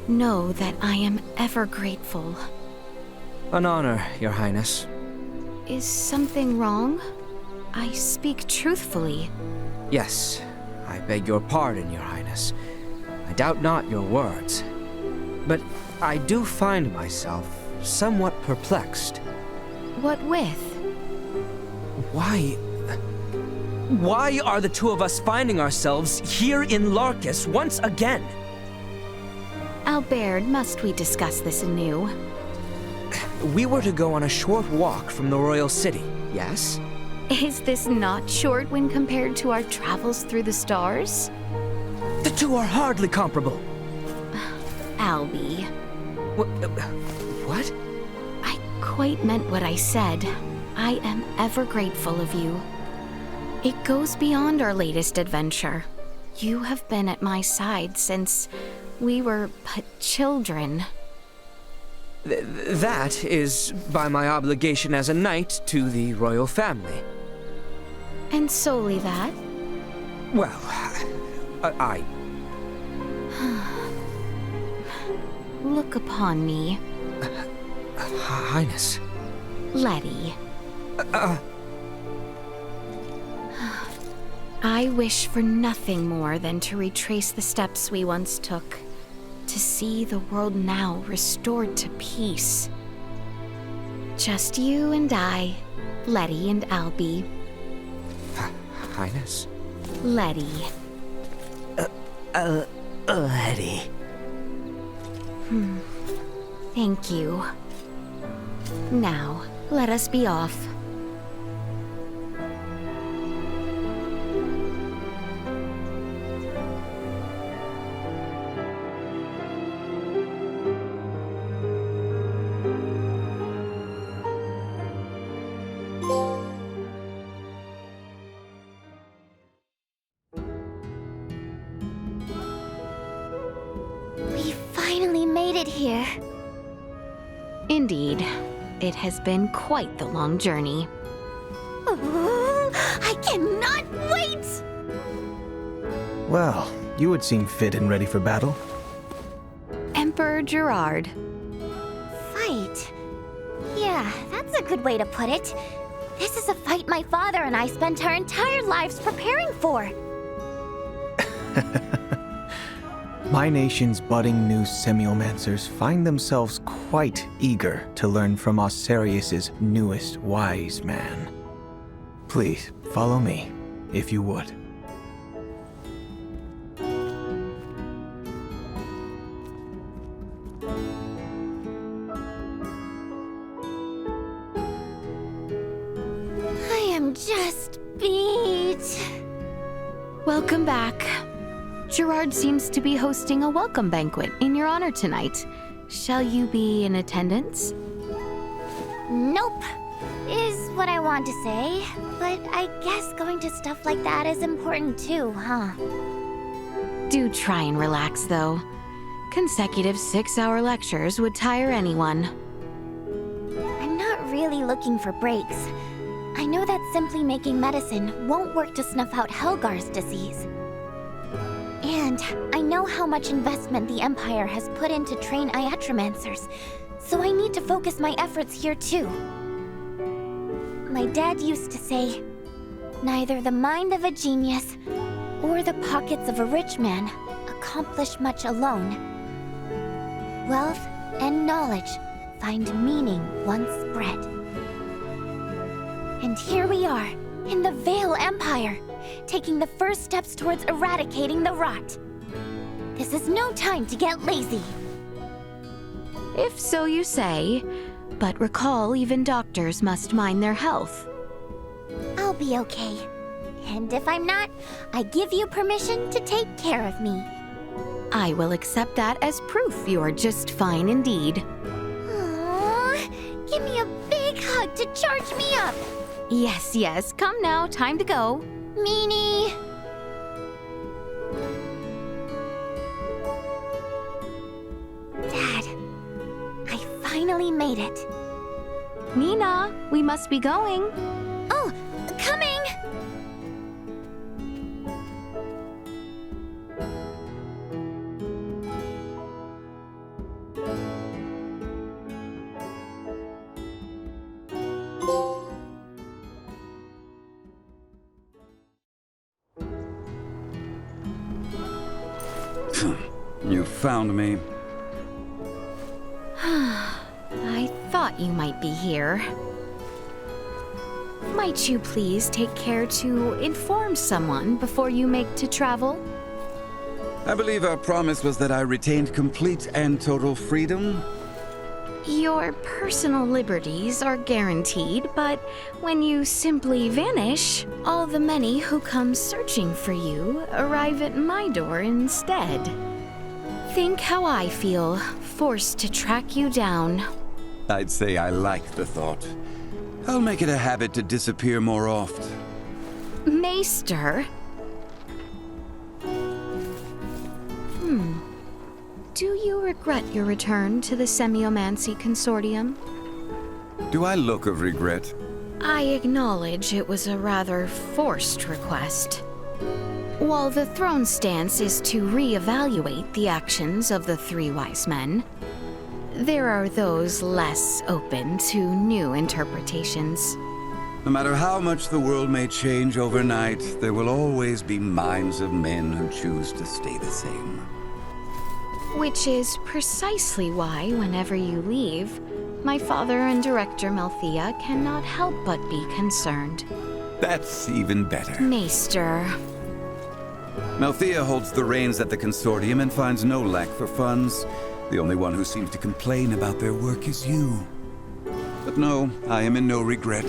Know that I am ever grateful. An honor, Your Highness. Is something wrong? I speak truthfully. Yes, I beg your pardon, Your Highness. I doubt not your words. But I do find myself somewhat perplexed. What with? Why are the two of us finding ourselves here in Larkus once again? Albert, must we discuss this anew? We were to go on a short walk from the royal city, yes? Is this not short when compared to our travels through the stars? The two are hardly comparable. Albie. What? I quite meant what I said. I am ever grateful of you. It goes beyond our latest adventure. You have been at my side since we were but children. That is by my obligation as a knight to the royal family. And solely that? Well, I... Look upon me. Highness. Letty. I wish for nothing more than to retrace the steps we once took, to see the world now restored to peace. Just you and I, Letty and Albie. Highness? Letty. Letty. Thank you. Now, let us be off. We finally made it here. Indeed, it has been quite the long journey. Ooh, I cannot wait! Well, you would seem fit and ready for battle. Emperor Gerard. Fight? Yeah, that's a good way to put it. This is a fight my father and I spent our entire lives preparing for. My nation's budding new semiomancers find themselves quite eager to learn from Osirius's newest wise man. Please, follow me, if you would. I am just beat. Welcome back. Gerard seems to be hosting a welcome banquet in your honor tonight. Shall you be in attendance? Nope, is what I want to say. But I guess going to stuff like that is important too, huh? Do try and relax, though. Consecutive 6-hour lectures would tire anyone. I'm not really looking for breaks. I know that simply making medicine won't work to snuff out Helgar's disease. And I know how much investment the Empire has put in to train iatromancers, so I need to focus my efforts here too. My dad used to say, neither the mind of a genius or the pockets of a rich man accomplish much alone. Wealth and knowledge find meaning once spread. And here we are, in the Vale Empire, taking the first steps towards eradicating the rot. This is no time to get lazy. If so you say, but recall even doctors must mind their health. I'll be okay. And if I'm not, I give you permission to take care of me. I will accept that as proof you are just fine indeed. Aww, give me a big hug to charge me up. Yes, yes, come now, time to go. Meanie! Dad, I finally made it. Nina, we must be going. Oh, coming! You found me. I thought you might be here. Might you please take care to inform someone before you make to travel? I believe our promise was that I retained complete and total freedom. Your personal liberties are guaranteed, but when you simply vanish, all the many who come searching for you arrive at my door instead. Think how I feel, forced to track you down. I'd say I like the thought. I'll make it a habit to disappear more often. Maester? Do you regret your return to the Semiomancy Consortium? Do I look of regret? I acknowledge it was a rather forced request. While the throne stance is to re-evaluate the actions of the three wise men, there are those less open to new interpretations. No matter how much the world may change overnight, there will always be minds of men who choose to stay the same. Which is precisely why, whenever you leave, my father and Director Malthea cannot help but be concerned. That's even better. Maester. Malthea holds the reins at the consortium and finds no lack for funds. The only one who seems to complain about their work is you. But no, I am in no regret.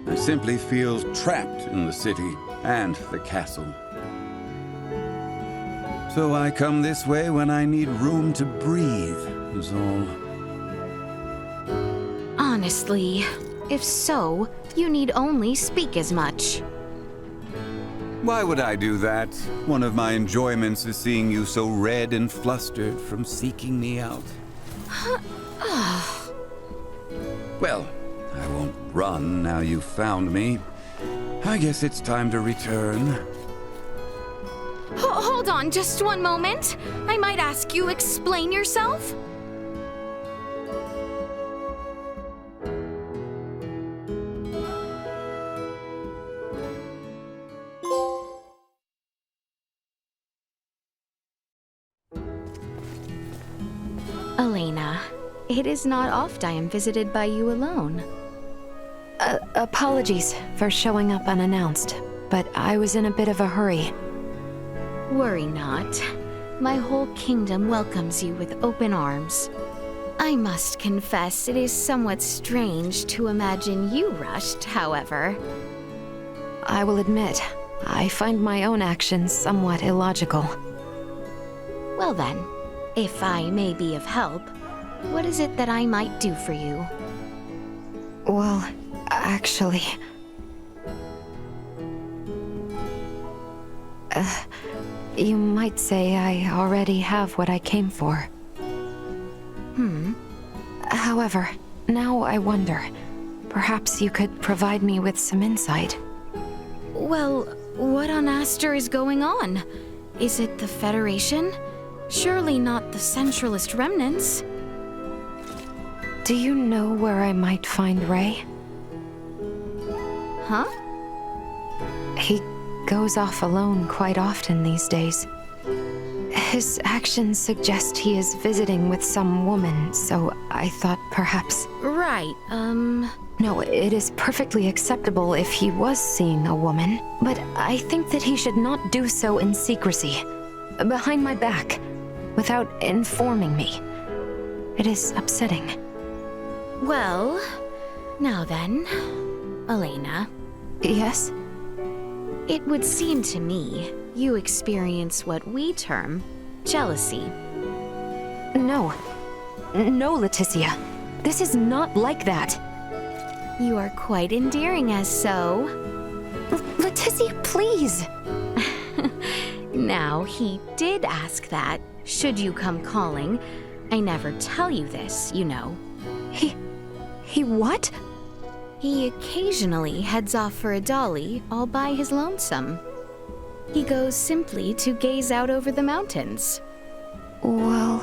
I simply feel trapped in the city and the castle. So I come this way when I need room to breathe, is all. Honestly, if so, you need only speak as much. Why would I do that? One of my enjoyments is seeing you so red and flustered from seeking me out. Well, I won't run now you've found me. I guess it's time to return. Hold on just one moment. I might ask you explain yourself? Elena, it is not oft I am visited by you alone. Apologies for showing up unannounced, but I was in a bit of a hurry. Worry not. My whole kingdom welcomes you with open arms. I must confess it is somewhat strange to imagine you rushed, however. I will admit, I find my own actions somewhat illogical. Well then, if I may be of help, what is it that I might do for you? Well, actually... you might say I already have what I came for. However, now I wonder, perhaps you could provide me with some insight. Well, what on Aster is going on? Is it the Federation? Surely not the Centralist remnants. Do you know where I might find Ray? Huh? He goes off alone quite often these days. His actions suggest he is visiting with some woman, so I thought perhaps... Right, No, it is perfectly acceptable if he was seeing a woman, but I think that he should not do so in secrecy, behind my back, without informing me. It is upsetting. Well, now then, Elena. Yes? It would seem to me you experience what we term jealousy. No. No, Laeticia. This is not like that. You are quite endearing as so. Laeticia, please! Now, he did ask that, should you come calling. I never tell you this, you know. He what? He occasionally heads off for a dolly all by his lonesome. He goes simply to gaze out over the mountains. Well...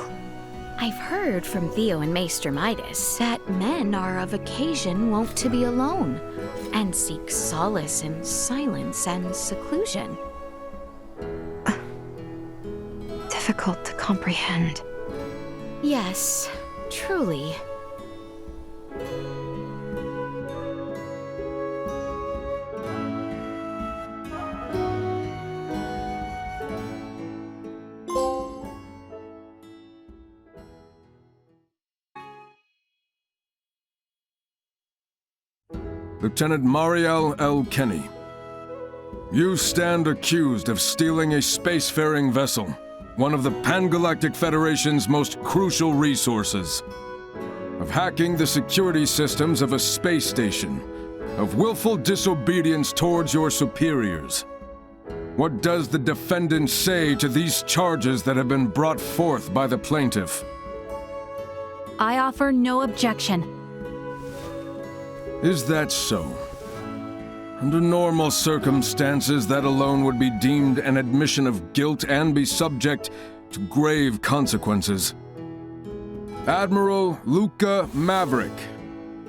I've heard from Theo and Maester Midas that men are of occasion wont to be alone and seek solace in silence and seclusion. Difficult to comprehend. Yes, truly. Lieutenant Mariel L. Kenny. You stand accused of stealing a spacefaring vessel, one of the Pan-Galactic Federation's most crucial resources, of hacking the security systems of a space station, of willful disobedience towards your superiors. What does the defendant say to these charges that have been brought forth by the plaintiff? I offer no objection. Is that so? Under normal circumstances, that alone would be deemed an admission of guilt and be subject to grave consequences. Admiral Luca Maverick,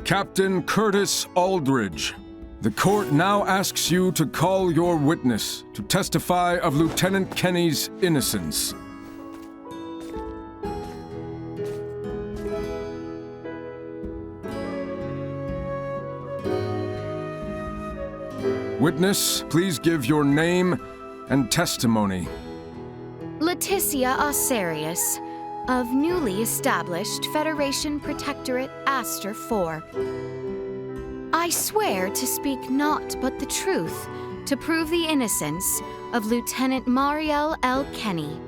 Captain Curtis Aldridge, the court now asks you to call your witness to testify of Lieutenant Kenny's innocence. Witness, please give your name and testimony. Laeticia Osarius, of newly established Federation Protectorate Aster 4. I swear to speak naught but the truth, to prove the innocence of Lieutenant Mariel L. Kenny.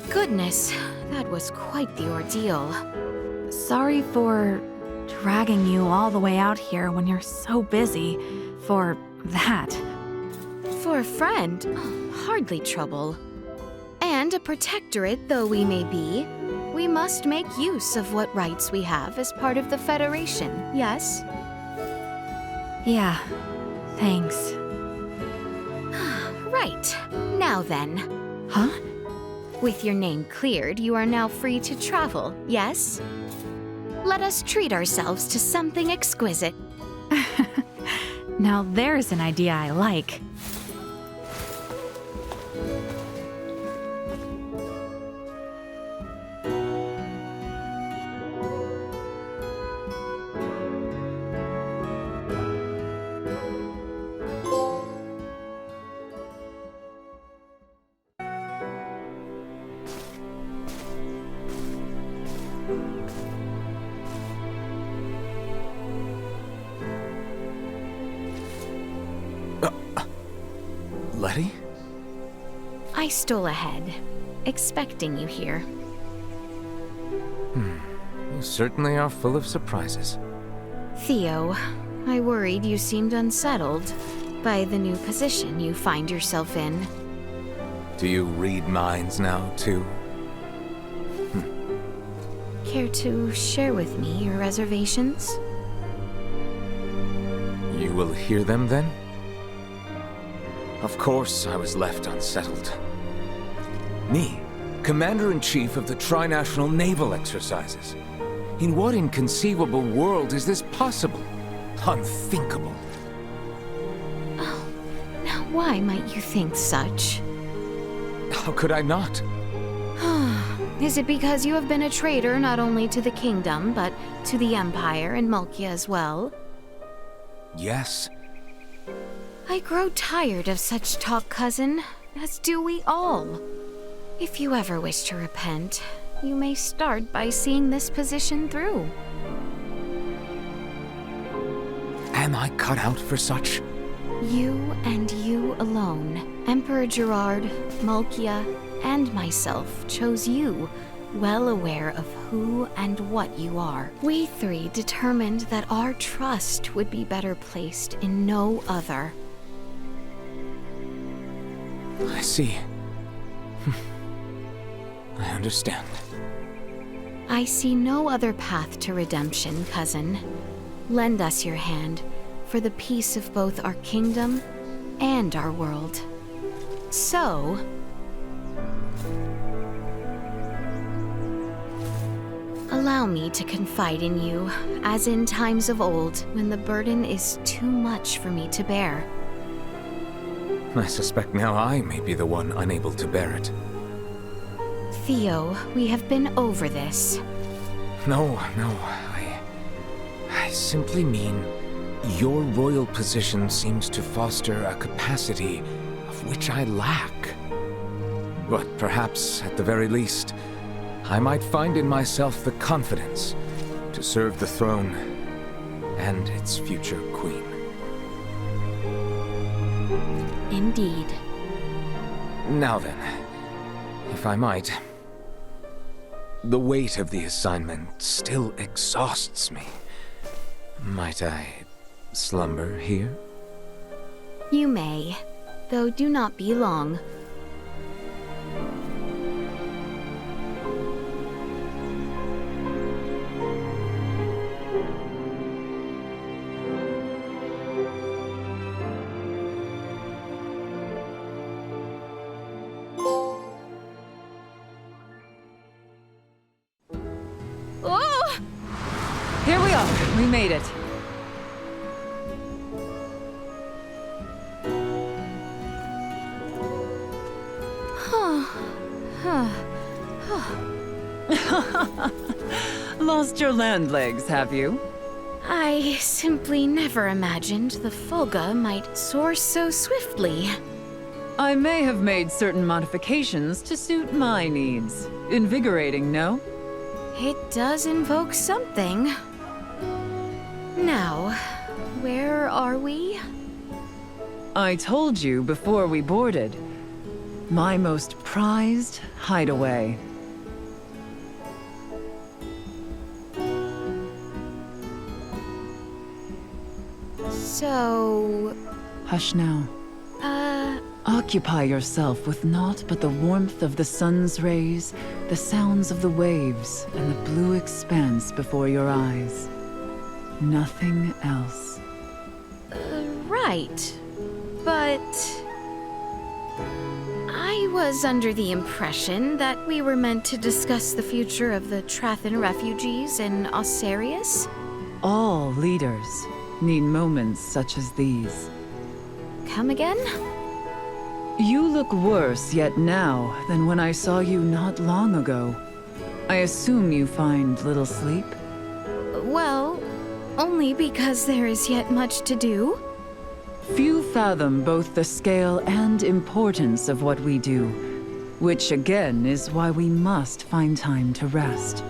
Goodness, that was quite the ordeal. Sorry for dragging you all the way out here when you're so busy for that. For a friend, hardly trouble. And a protectorate though we may be, we must make use of what rights we have as part of the Federation, yes? Yeah, thanks. Right. Now then. Huh? With your name cleared, you are now free to travel, yes? Let us treat ourselves to something exquisite. Now there's an idea I like. Letty? I stole ahead, expecting you here. You certainly are full of surprises. Theo, I worried you seemed unsettled by the new position you find yourself in. Do you read minds now, too? Care to share with me your reservations? You will hear them, then? Of course I was left unsettled. Me, Commander-in-Chief of the Tri-National Naval Exercises. In what inconceivable world is this possible? Unthinkable. Oh, now why might you think such? How could I not? Is it because you have been a traitor not only to the kingdom, but to the Empire and Mulkia as well? Yes. I grow tired of such talk, cousin, as do we all. If you ever wish to repent, you may start by seeing this position through. Am I cut out for such? You and you alone. Emperor Gerard, Mulkia, and myself chose you, well aware of who and what you are. We three determined that our trust would be better placed in no other. I see. I understand. I see no other path to redemption, cousin. Lend us your hand for the peace of both our kingdom and our world. So, allow me to confide in you, as in times of old, when the burden is too much for me to bear. I suspect now I may be the one unable to bear it. Theo, we have been over this. No, I simply mean your royal position seems to foster a capacity of which I lack. But perhaps, at the very least, I might find in myself the confidence to serve the throne and its future queen. Indeed. Now then, if I might, the weight of the assignment still exhausts me. Might I slumber here? You may, though do not be long. Here we are. We made it. Lost your land legs, have you? I simply never imagined the Fulga might soar so swiftly. I may have made certain modifications to suit my needs. Invigorating, no? It does invoke something. Now, where are we? I told you before we boarded. My most prized hideaway. So... Hush now. Occupy yourself with naught but the warmth of the sun's rays, the sounds of the waves, and the blue expanse before your eyes. Nothing else. Right. But... I was under the impression that we were meant to discuss the future of the Trathan refugees in Osarius? All leaders need moments such as these. Come again? You look worse yet now than when I saw you not long ago. I assume you find little sleep? Well, only because there is yet much to do. Few fathom both the scale and importance of what we do, which again is why we must find time to rest.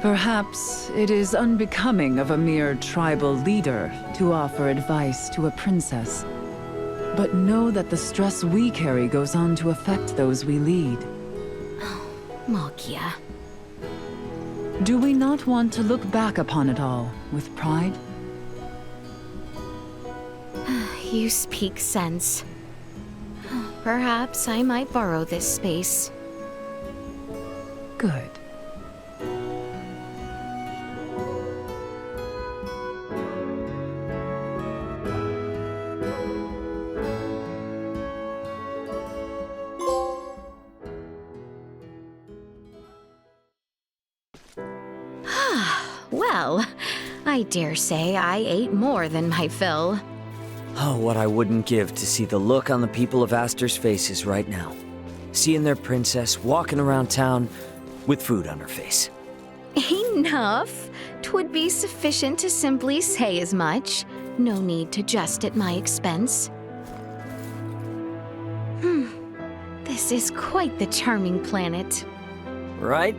Perhaps it is unbecoming of a mere tribal leader to offer advice to a princess. But know that the stress we carry goes on to affect those we lead. Guía. Do we not want to look back upon it all with pride? You speak sense. Perhaps I might borrow this space. Good. Well, I dare say I ate more than my fill. Oh, what I wouldn't give to see the look on the people of Aster's faces right now. Seeing their princess walking around town with food on her face. Enough. 'Twould be sufficient to simply say as much. No need to jest at my expense. This is quite the charming planet. Right?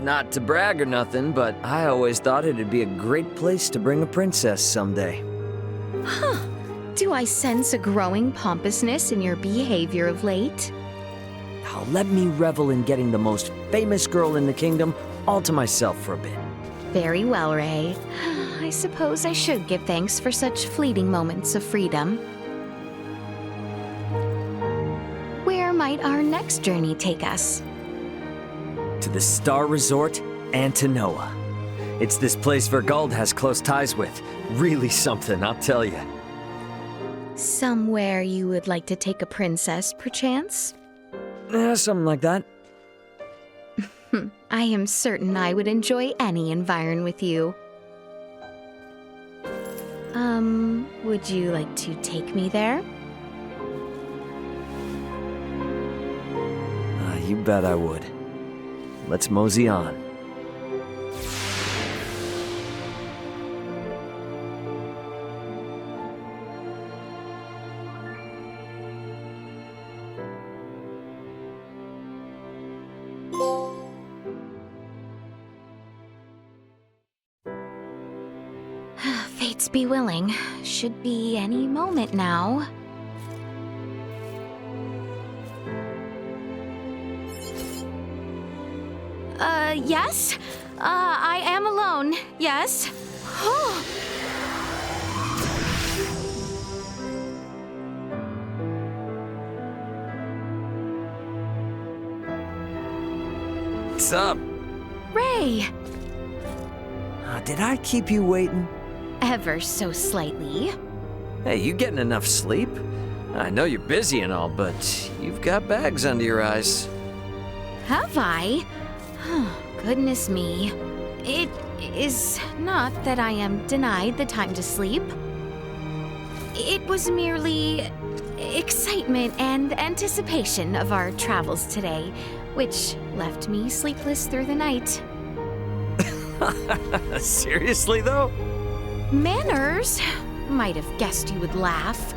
Not to brag or nothing, but I always thought it'd be a great place to bring a princess someday. Huh. Do I sense a growing pompousness in your behavior of late? Now let me revel in getting the most famous girl in the kingdom all to myself for a bit. Very well, Ray. I suppose I should give thanks for such fleeting moments of freedom. Where might our next journey take us? To the Star Resort and to Noah. It's this place Vergald has close ties with. Really something, I'll tell you. Somewhere you would like to take a princess, perchance? Something like that. I am certain I would enjoy any environ with you. Would you like to take me there? You bet I would. Let's mosey on. Fates be willing. Should be any moment now. Yes? I am alone. Yes? What's up? Ray! Did I keep you waiting? Ever so slightly. Hey, you getting enough sleep? I know you're busy and all, but you've got bags under your eyes. Have I? Goodness me. It is not that I am denied the time to sleep. It was merely excitement and anticipation of our travels today, which left me sleepless through the night. Seriously, though? Manners? Might have guessed you would laugh.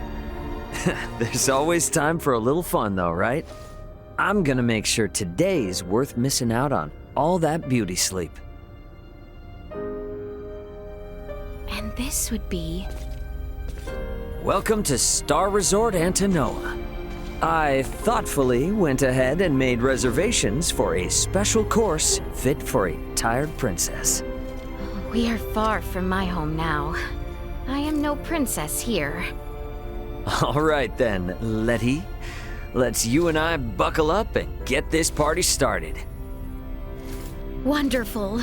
There's always time for a little fun, though, right? I'm gonna make sure today's worth missing out on all that beauty sleep. And this would be... Welcome to Star Resort Antinoa. I thoughtfully went ahead and made reservations for a special course fit for a tired princess. We are far from my home now. I am no princess here. All right then, Letty. Let's you and I buckle up and get this party started. Wonderful.